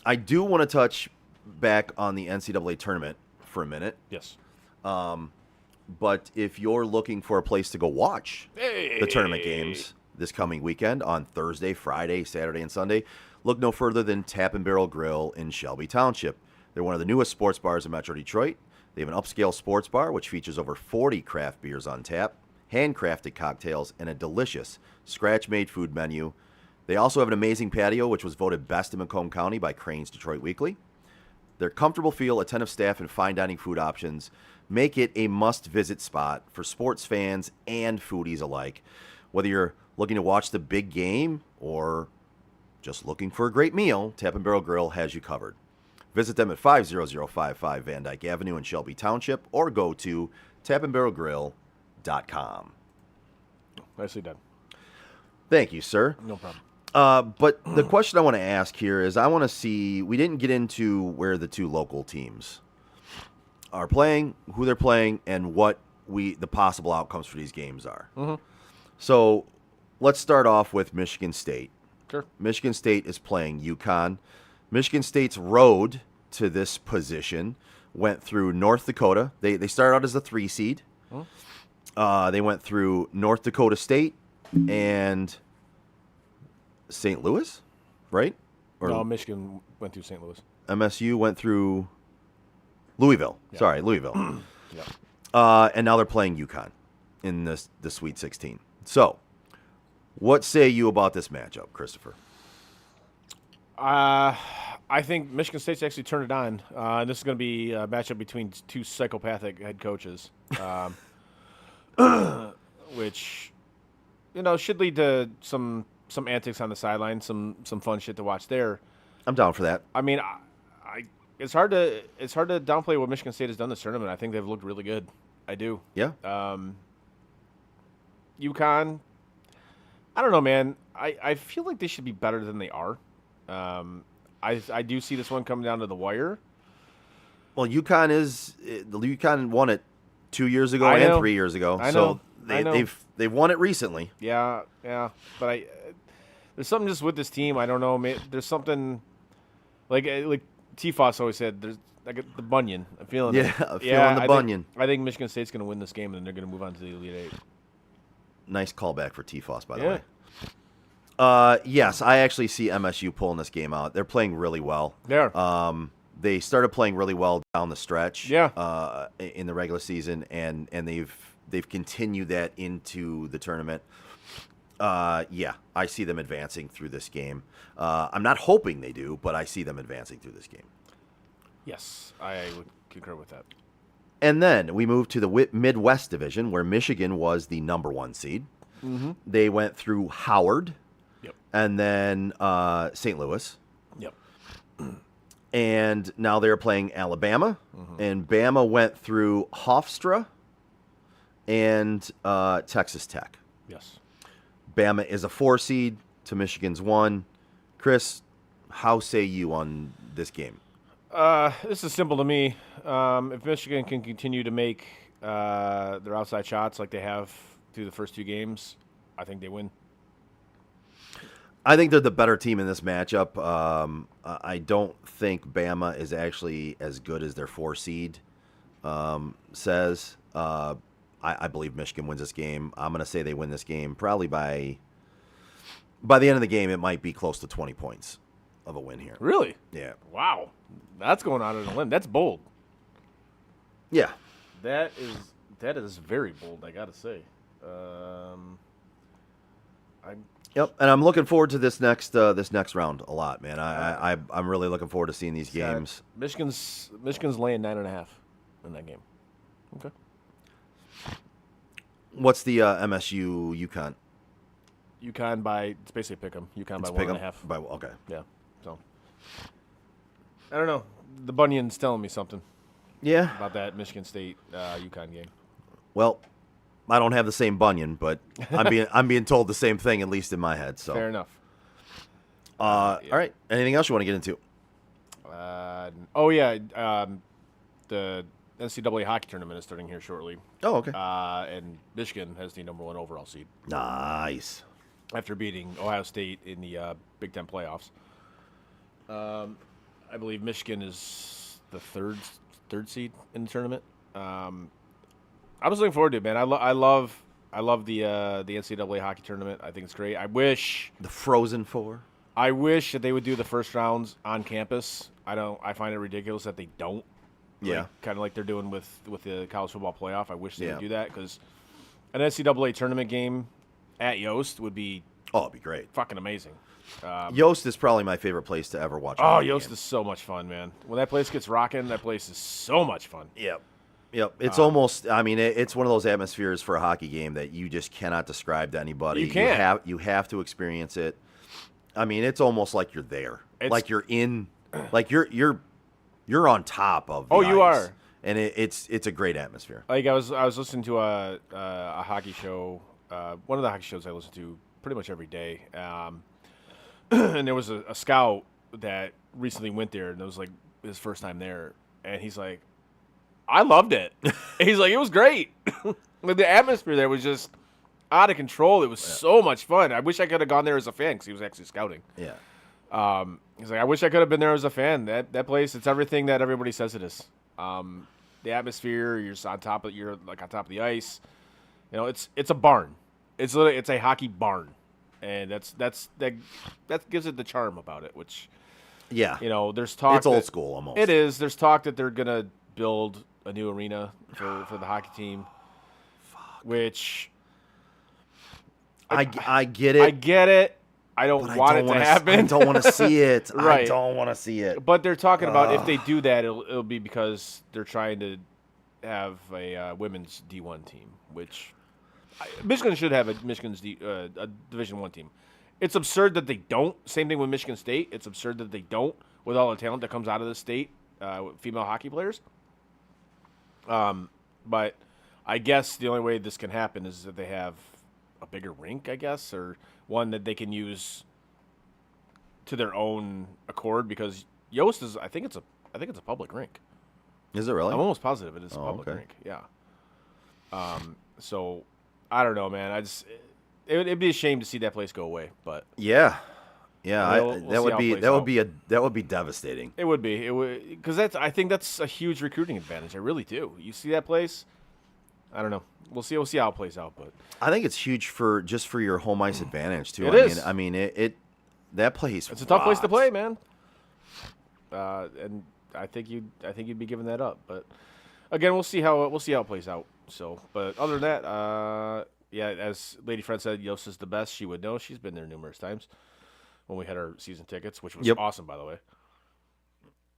I do want to touch back on the NCAA tournament for a minute. Yes. But if you're looking for a place to go watch the tournament games this coming weekend on Thursday, Friday, Saturday, and Sunday, look no further than Tap and Barrel Grill in Shelby Township. They're one of the newest sports bars in Metro Detroit. They have an upscale sports bar which features over 40 craft beers on tap, handcrafted cocktails, and a delicious scratch-made food menu. They also have an amazing patio which was voted best in Macomb County by Crane's Detroit Weekly. Their comfortable feel, attentive staff, and fine dining food options make it a must-visit spot for sports fans and foodies alike. Whether you're looking to watch the big game or just looking for a great meal, Tap and Barrel Grill has you covered. Visit them at 50055 Van Dyke Avenue in Shelby Township or go to tapandbarrelgrill.com. Nicely done. Thank you, sir. No problem. But the question I want to ask here is I want to see, we didn't get into where the two local teams are playing, who they're playing, and what the possible outcomes for these games are. Mm-hmm. So let's start off with Michigan State. Sure. Michigan State is playing UConn. Michigan State's road to this position went through North Dakota. They started out as a 3 seed. They went through North Dakota State and St. Louis, right? Or No, Michigan went through St. Louis. MSU went through Louisville. Yeah. Sorry, Louisville. Yeah. And now they're playing UConn in the Sweet 16. So, what say you about this matchup, Christopher? I think Michigan State's actually turned it on. This is going to be a matchup between two psychopathic head coaches, which should lead to some antics on the sideline, some fun shit to watch there. I'm down for that. I mean, it's hard to downplay what Michigan State has done this tournament. I think they've looked really good. I do. Yeah. UConn, I don't know, man. I feel like they should be better than they are. I do see this one coming down to the wire. Well, UConn won it 2 years ago I and know. 3 years ago. I So know. I know. they've won it recently. Yeah. But there's something just with this team. I don't know. There's something like T-Foss always said. There's like the bunion. I'm feeling it. Yeah, feeling the bunion. I think Michigan State's going to win this game, and they're going to move on to the Elite Eight. Nice callback for T-Foss, by the Yeah. way. Yes, I actually see MSU pulling this game out. They're playing really well. They started playing really well down the stretch. Yeah. In the regular season, and they've continued that into the tournament. Yeah, I see them advancing through this game. I'm not hoping they do, but I see them advancing through this game. Yes, I would concur with that. And then we move to the Midwest Division, where Michigan was the number 1 seed. Mm-hmm. They went through Howard. Yep. And then St. Louis. Yep. And now they're playing Alabama. Mm-hmm. And Bama went through Hofstra and Texas Tech. Yes. Bama is a 4 seed to Michigan's 1. Chris, how say you on this game? This is simple to me. If Michigan can continue to make their outside shots like they have through the first 2 games, I think they win. I think they're the better team in this matchup. I don't think Bama is actually as good as their 4 seed says. I I believe Michigan wins this game. I'm going to say they win this game probably by the end of the game. It might be close to 20 points of a win here. Really? Yeah. Wow. That's going out on a limb. That's bold. Yeah. That is very bold, I got to say. Yep, and I'm looking forward to this next round a lot, man. I'm really looking forward to seeing these games. Michigan's laying 9.5 in that game. Okay. What's the MSU UConn? UConn it's basically pick 'em. UConn by It's pick 'em? 1.5. Okay. Yeah. So I don't know. The Bunion's telling me something Yeah. about that Michigan State UConn game. Well, I don't have the same Bunyan, but I'm being told the same thing, at least in my head. So Fair enough. All right. Anything else you want to get into? The NCAA hockey tournament is starting here shortly. Oh, okay. And Michigan has the number 1 overall seed Nice. after beating Ohio State in the Big Ten playoffs. I believe Michigan is the third seed in the tournament. I was looking forward to it, man. I love the NCAA hockey tournament. I think it's great. I wish The Frozen Four. that they would do the first rounds on campus. I find it ridiculous that they don't. Yeah. Kind of like they're doing with the college football playoff. I wish they Yeah. would do that because an NCAA tournament game at Yost would be Oh, it'd be great. fucking amazing. Yost is probably my favorite place to ever watch. a Oh, hockey Yost game. is so much fun, man. When that place gets rocking, that place is so much fun. Yep. It's almost. I mean, it's one of those atmospheres for a hockey game that you just cannot describe to anybody. You can't. You have to experience it. I mean, it's almost like you're there. Like you're in. Like you're on top of. The You ice. are. And it's a great atmosphere. Like I was listening to a hockey show, one of the hockey shows I listen to pretty much every day, and there was a scout that recently went there, and it was like his first time there, and he's like, I loved it. He's like, it was great. Like the atmosphere there was just out of control. It was so much fun. I wish I could have gone there as a fan because he was actually scouting. Yeah. He's like, I wish I could have been there as a fan. That place, it's everything that everybody says it is. The atmosphere, you're on top of the ice. You know, it's a barn. It's a hockey barn, and that gives it the charm about it. Which, Yeah. you know, there's talk. It's old school almost. It is. There's talk that they're gonna build a new arena for the hockey team, which I get it. I get it. I don't but want I it don't to wanna, happen. I don't want to see it. I Right. don't want to see it. But they're talking about if they do that, it'll be because they're trying to have a women's D1 team, which Michigan should have a Division I team. It's absurd that they don't. Same thing with Michigan State. It's absurd that they don't with all the talent that comes out of the state, with female hockey players. But I guess the only way this can happen is that they have a bigger rink, I guess, or one that they can use to their own accord, because Yost is, I think it's a public rink. Is it really? I'm almost positive it is a public okay. rink. Yeah. So I don't know, man. It'd be a shame to see that place go away, but Yeah. Yeah, We'll see that how would it be plays that would be devastating. it would because I think that's a huge recruiting advantage. I really do. You see that place? I don't know. We'll see how it plays out, but I think it's huge for your home ice advantage too. It I is. mean, that place. it's a tough place to rocks. play, man. And I think you'd be giving that up, but again, we'll see how it plays out. So, but other than that, yeah, as Lady Fred said, Yost is the best. She would know. She's been there numerous times when we had our season tickets, which was Yep. awesome, by the way.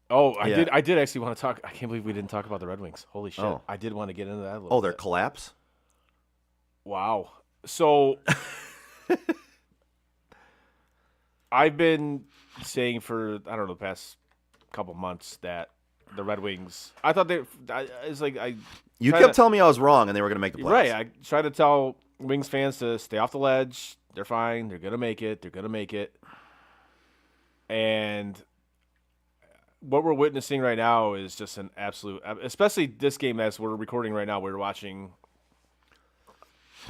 Oh, Yeah. I did actually want to talk. I can't believe we didn't talk about the Red Wings. Holy shit! Oh. I did want to get into that a little Oh, their bit. collapse. Wow. So I've been saying for, I don't know, the past couple months that the Red Wings, I thought it's like You tried kept to- telling me I was wrong, and they were going to make the playoffs. right. I try to tell Wings fans to stay off the ledge. They're fine. They're gonna make it. And what we're witnessing right now is just an absolute, especially this game as we're recording right now. We're watching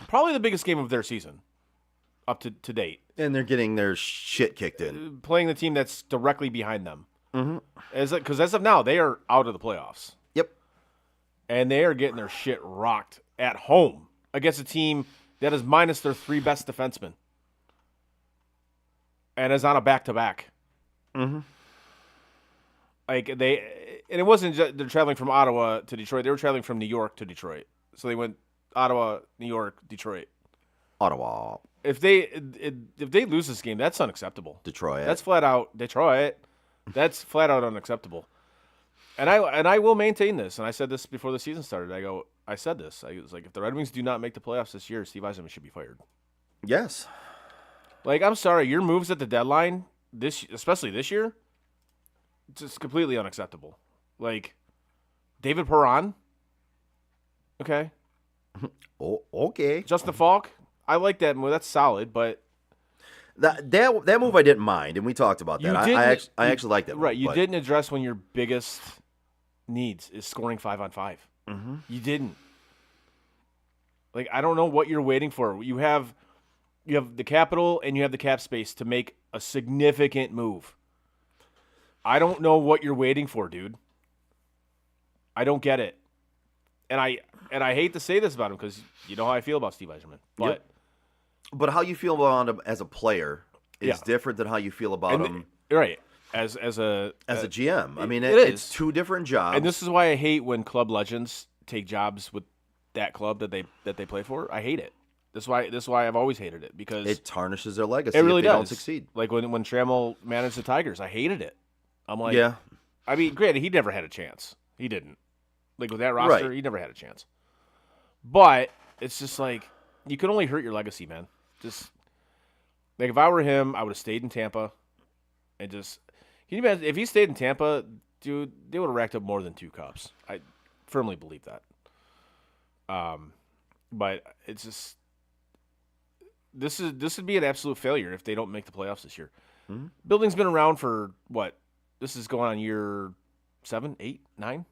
probably the biggest game of their season up to date, And they're getting their shit kicked in. playing the team that's directly behind them. Mm-hmm. Because as of now, they are out of the playoffs. Yep. And they are getting their shit rocked at home against a team that is minus their 3 best defensemen and is on a back-to-back. Mm-hmm. Like and it wasn't just they're traveling from Ottawa to Detroit. They were traveling from New York to Detroit. So they went Ottawa, New York, Detroit. Ottawa. If they lose this game, that's unacceptable. Detroit. That's flat out Detroit. That's flat out unacceptable. And I will maintain this. And I said this before the season started. I said this. I was like, if the Red Wings do not make the playoffs this year, Steve Yzerman should be fired. Yes. Like, I'm sorry, your moves at the deadline especially this year, it's just completely unacceptable. Like, David Perron. Okay. Oh, okay. Justin Falk. I like that move. That's solid, but That move I didn't mind, and we talked about that. I actually like that move. Right, you didn't address when your biggest needs is scoring 5-on-5. Mm-hmm. You didn't. Like, I don't know what you're waiting for. You have the capital and you have the cap space to make a significant move. I don't know what you're waiting for, dude. I don't get it. And I hate to say this about him because you know how I feel about Steve Yzerman. But Yep. But how you feel about him as a player is different than how you feel about him right as a GM. I mean, it's two different jobs. And this is why I hate when club legends take jobs with that club that they play for. I hate it. This is why I've always hated it because it tarnishes their legacy. It really if they does. don't succeed. Like when Trammell managed the Tigers, I hated it. I'm like, yeah. I mean, granted, he never had a chance. He didn't. Like with that roster, Right. he never had a chance. But it's just like you can only hurt your legacy, man. Just like if I were him, I would have stayed in Tampa and just. Can you imagine if he stayed in Tampa, dude? They would have racked up more than 2 cups. I firmly believe that. But it's just this would be an absolute failure if they don't make the playoffs this year. Mm-hmm. Building's been around for what? This is going on year 7, 8, 9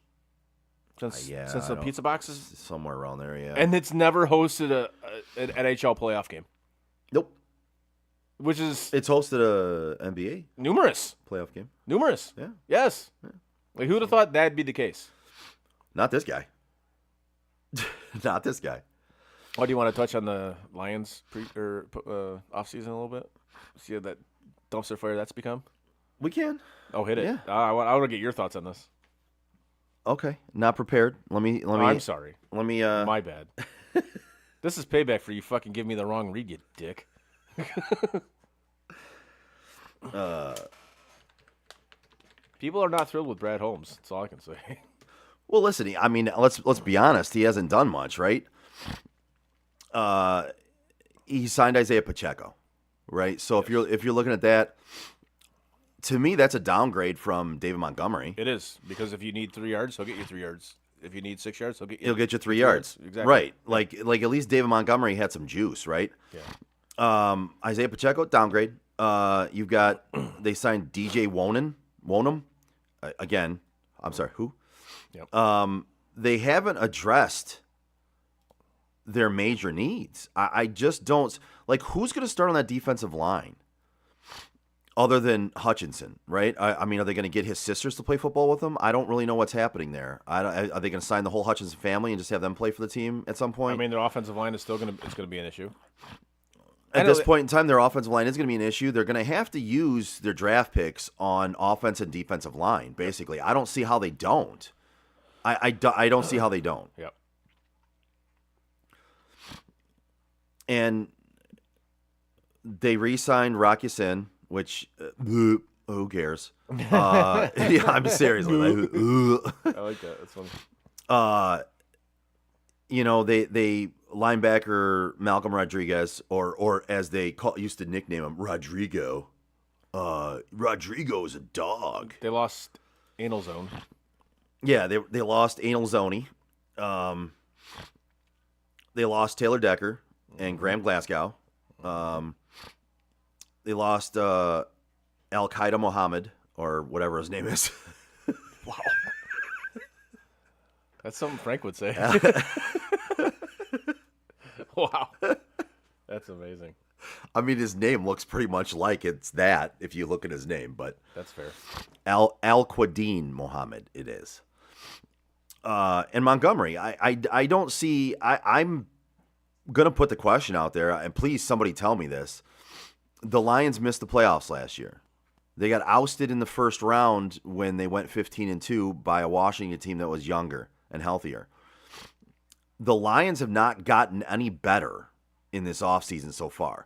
since the pizza boxes, somewhere around there, yeah. and it's never hosted an NHL playoff game. Nope. Which is It's hosted a NBA numerous. playoff game. Numerous. Yeah. Yes. Yeah. Like who would have thought that'd be the case? Not this guy. Not this guy. Oh, do you want to touch on the Lions off season a little bit? See that dumpster fire that's become? We can. Oh, hit it. Yeah. I want to get your thoughts on this. Okay. Not prepared. Let me. I'm sorry. Let me. My bad. This is payback for you fucking give me the wrong read, you dick. People are not thrilled with Brad Holmes. That's all I can say. Well, listen. I mean, let's be honest. He hasn't done much, right? He signed Isaiah Pacheco, right? So if you're looking at that, to me, that's a downgrade from David Montgomery. It is because if you need 3 yards, he'll get you 3 yards. If you need 6 yards, He'll get you 3 yards. Exactly. Right. Like at least David Montgomery had some juice, right? Yeah. Isaiah Pacheco, downgrade. You've got they signed DJ Wonham. Again, I'm sorry, who? Yep. They haven't addressed their major needs. I just don't like who's going to start on that defensive line other than Hutchinson, right? I mean, are they going to get his sisters to play football with him? I don't really know what's happening there. Are they going to sign the whole Hutchinson family and just have them play for the team at some point? I mean, their offensive line is still going to be an issue. At this point in time, their offensive line is going to be an issue. They're going to have to use their draft picks on offense and defensive line, basically. I don't see how they don't. I don't see how they don't. Yep. And they re-signed Rock Ya-Sin, which who cares? Yeah, I'm seriously. I like that. That's funny. They linebacker Malcolm Rodriguez, or as they used to nickname him, Rodrigo. Rodrigo is a dog. They lost Anal Zone. Yeah, they lost Anal Zoney. They lost Taylor Decker and Graham Glasgow. They lost Al Qaeda Mohammed, or whatever his name is. Wow. That's something Frank would say. Wow. That's amazing. I mean, his name looks pretty much like it's that if you look at his name, but that's fair. Al Qaedin Mohammed, it is. and Montgomery. I don't see. I'm gonna put the question out there, and please somebody tell me this. The Lions missed the playoffs last year. They got ousted in the first round when they went 15-2 by a Washington team that was younger and healthier. The Lions have not gotten any better in this offseason so far.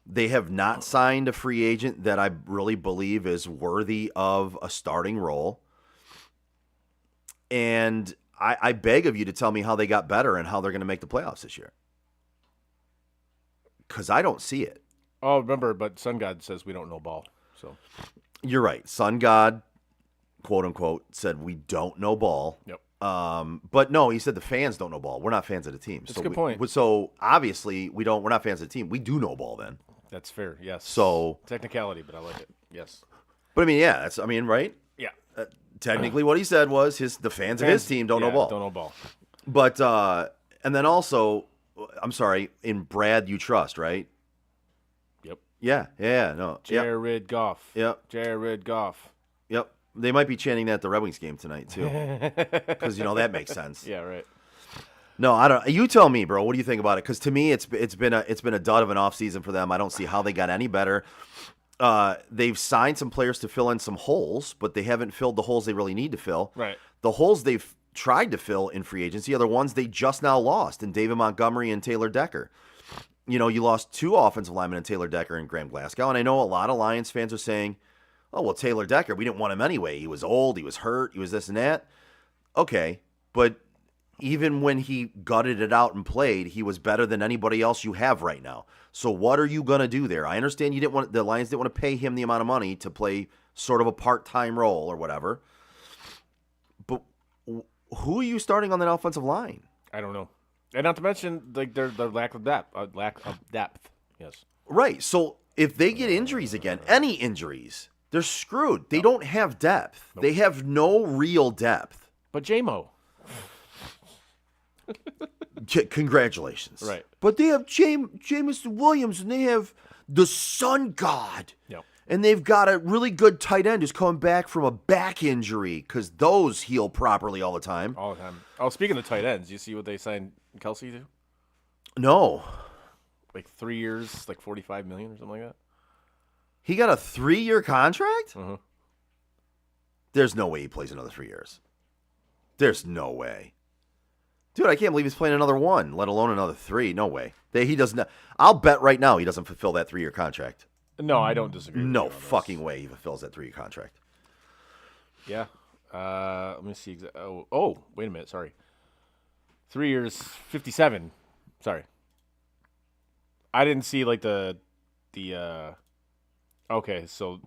They have not signed a free agent that I really believe is worthy of a starting role. And I beg of you to tell me how they got better and how they're going to make the playoffs this year. Because I don't see it. Oh, remember, but Sun God says we don't know ball. So you're right. Sun God, quote unquote, said we don't know ball. Yep. But no, he said the fans don't know ball. We're not fans of the team. That's a good point. So obviously we're not fans of the team. We do know ball then. That's fair. Yes. So technicality, but I like it. Yes. But I mean, yeah, right? Yeah. Technically, what he said was the fans of his team don't know ball. Don't know ball. But and then also, I'm sorry, in Brad you trust, right? Yep. Yeah. No. Jared Goff. Yep. Jared Goff. Yep. They might be chanting that at the Red Wings game tonight too, because that makes sense. Yeah. Right. No, I don't. You tell me, bro. What do you think about it? Because to me, it's been a dud of an offseason for them. I don't see how they got any better. They've signed some players to fill in some holes, but they haven't filled the holes they really need to fill. Right. The holes they've tried to fill in free agency are the ones they just now lost in David Montgomery and Taylor Decker. You lost two offensive linemen in Taylor Decker and Graham Glasgow, and I know a lot of Lions fans are saying, oh, well, Taylor Decker, we didn't want him anyway. He was old, he was hurt, he was this and that. Okay, but even when he gutted it out and played, he was better than anybody else you have right now. So what are you going to do there? I understand the Lions didn't want to pay him the amount of money to play sort of a part-time role or whatever. But who are you starting on that offensive line? I don't know. And not to mention their lack of depth. Yes. Right. So if they get injuries again, any injuries, they're screwed. They don't have depth. Nope. They have no real depth. But J-Mo. Congratulations. Right. But they have Jameson Williams, and they have the Sun God. Yep. And they've got a really good tight end who's coming back from a back injury because those heal properly all the time. All the time. Oh, speaking of tight ends, you see what they signed Kelsey to? No. Like 3 years, like $45 million or something like that. He got a 3-year contract? Uh-huh. There's no way he plays another 3 years. There's no way. Dude, I can't believe he's playing another one, let alone another 3. No way. He doesn't. I'll bet right now he doesn't fulfill that 3-year contract. No, I don't disagree. No fucking way he fulfills that 3-year contract. Yeah. Let me see. Oh, wait a minute. Sorry. 3 years, 57. Sorry. I didn't see like the. Okay, so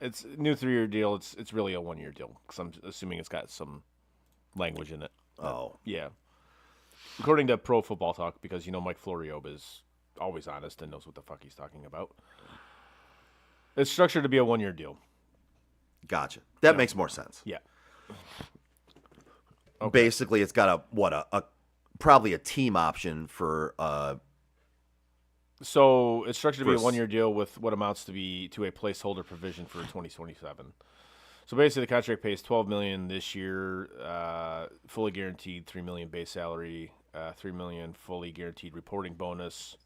it's new 3-year deal. It's really a 1-year deal because I'm assuming it's got some language in it. Oh. Yeah. According to Pro Football Talk, because Mike Florio is always honest and knows what the fuck he's talking about. It's structured to be a 1-year deal. Gotcha. That makes more sense. Yeah. Okay. Basically, it's got a probably a team option for. So it's structured to be a 1-year deal with what amounts to a placeholder provision for 2027. So basically, the contract pays $12 million this year, fully guaranteed $3 million base salary, $3 million fully guaranteed reporting bonus,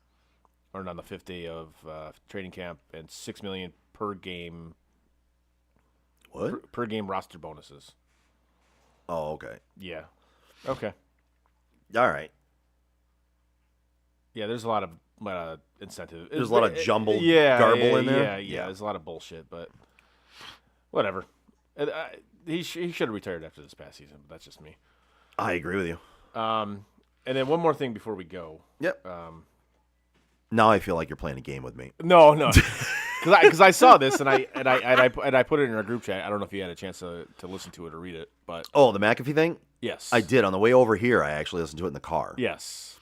earned on the 5th day of training camp, and $6 million per game. What? Per game roster bonuses. Oh, okay. Yeah. Okay. All right. Yeah, there's a lot of incentive. There's a lot of jumbled garble in there. Yeah, there's a lot of bullshit, but whatever. He should have retired after this past season, but that's just me. I agree with you. And then one more thing before we go. Yep. Now I feel like you're playing a game with me. No, because I saw this and I put it in our group chat. I don't know if you had a chance to listen to it or read it, but oh, the McAfee thing. Yes, I did on the way over here. I actually listened to it in the car. Yes.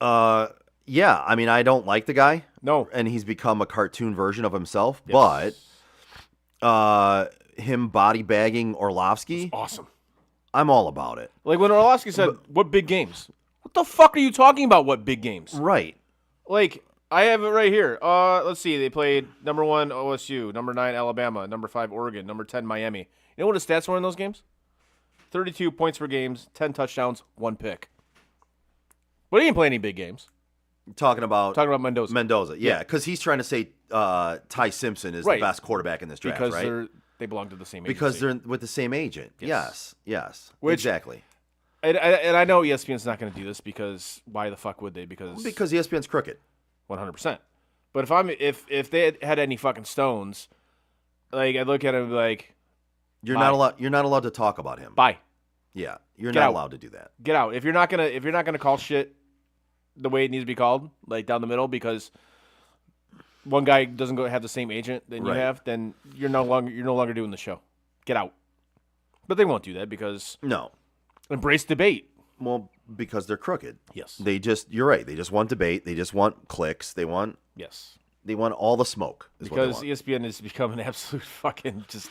Yeah. I mean, I don't like the guy. No, and he's become a cartoon version of himself. Yes. But him body bagging Orlovsky, awesome. I'm all about it. Like when Orlovsky said, "What big games? What the fuck are you talking about? What big games?" Right. Like, I have it right here. Let's see. They played number 1 OSU, number 9 Alabama, number 5 Oregon, number 10 Miami. You know what his stats were in those games? 32 points per game, 10 touchdowns, 1 pick. But he didn't play any big games. Talking about Mendoza. Mendoza, yeah, because he's trying to say Ty Simpson is the best quarterback in this draft, because right? they belong to the same Because agency. they're with the same agent. Yes. Which- exactly. And I know ESPN's not going to do this because why the fuck would they? Because ESPN's crooked. 100%. But if they had any fucking stones, like I'd look at him like, You're not allowed to talk about him. bye, Yeah, you're Get not out. allowed to do that. get out. If you're not gonna call shit the way it needs to be called, like down the middle, because one guy doesn't have the same agent than you Right. have, then you're no longer doing the show. Get out. But they won't do that because No. embrace debate. Well, because they're crooked. Yes. You're right. They just want debate. They just want clicks. They want Yes. all the smoke. Is Because what they want. ESPN has become an absolute fucking just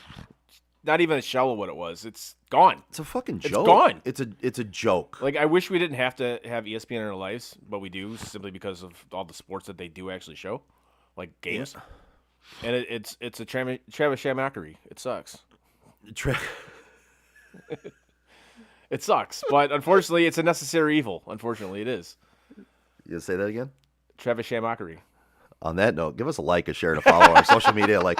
not even a shell of what it was. It's gone. It's a fucking It's joke. gone. It's a joke. Like I wish we didn't have to have ESPN in our lives, but we do simply because of all the sports that they do actually show, like games. And it's a Travis Shamackery. It sucks. It sucks, but unfortunately, it's a necessary evil. Unfortunately, it is. You say that again? Travis Shamackery. On that note, give us a like, a share, and a follow on our social media like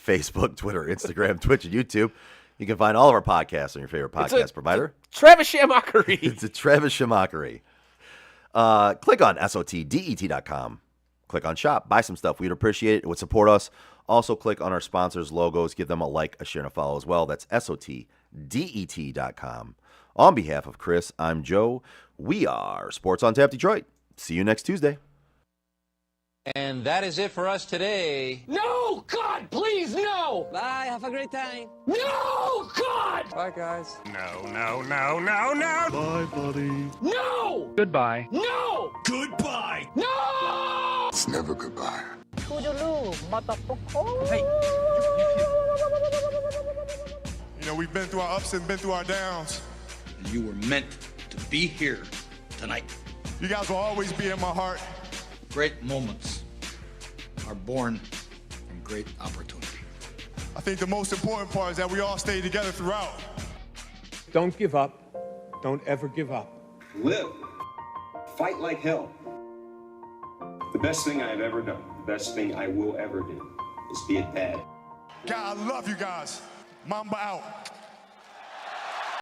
Facebook, Twitter, Instagram, Twitch, and YouTube. You can find all of our podcasts on your favorite podcast provider. Travis Shamackery. It's a Travis Shamackery. Click on SOTDET.com. Click on shop. Buy some stuff. We'd appreciate it. It would support us. Also, click on our sponsors' logos. Give them a like, a share, and a follow as well. That's SOTDET.com. On behalf of Chris, I'm Joe. We are Sports on Tap Detroit. See you next Tuesday. And that is it for us today. No! God, please, no! Bye, have a great time. No! God! Bye, guys. No! Goodbye. No! Goodbye. No! It's never goodbye. You know, we've been through our ups and been through our downs. You were meant to be here tonight. You guys will always be in my heart. Great moments are born from great opportunity. I think the most important part is that we all stay together throughout. Don't give up. Don't ever give up. Live. Fight like hell. The best thing I've ever done, the best thing I will ever do, is be a dad. God, I love you guys. Mamba out.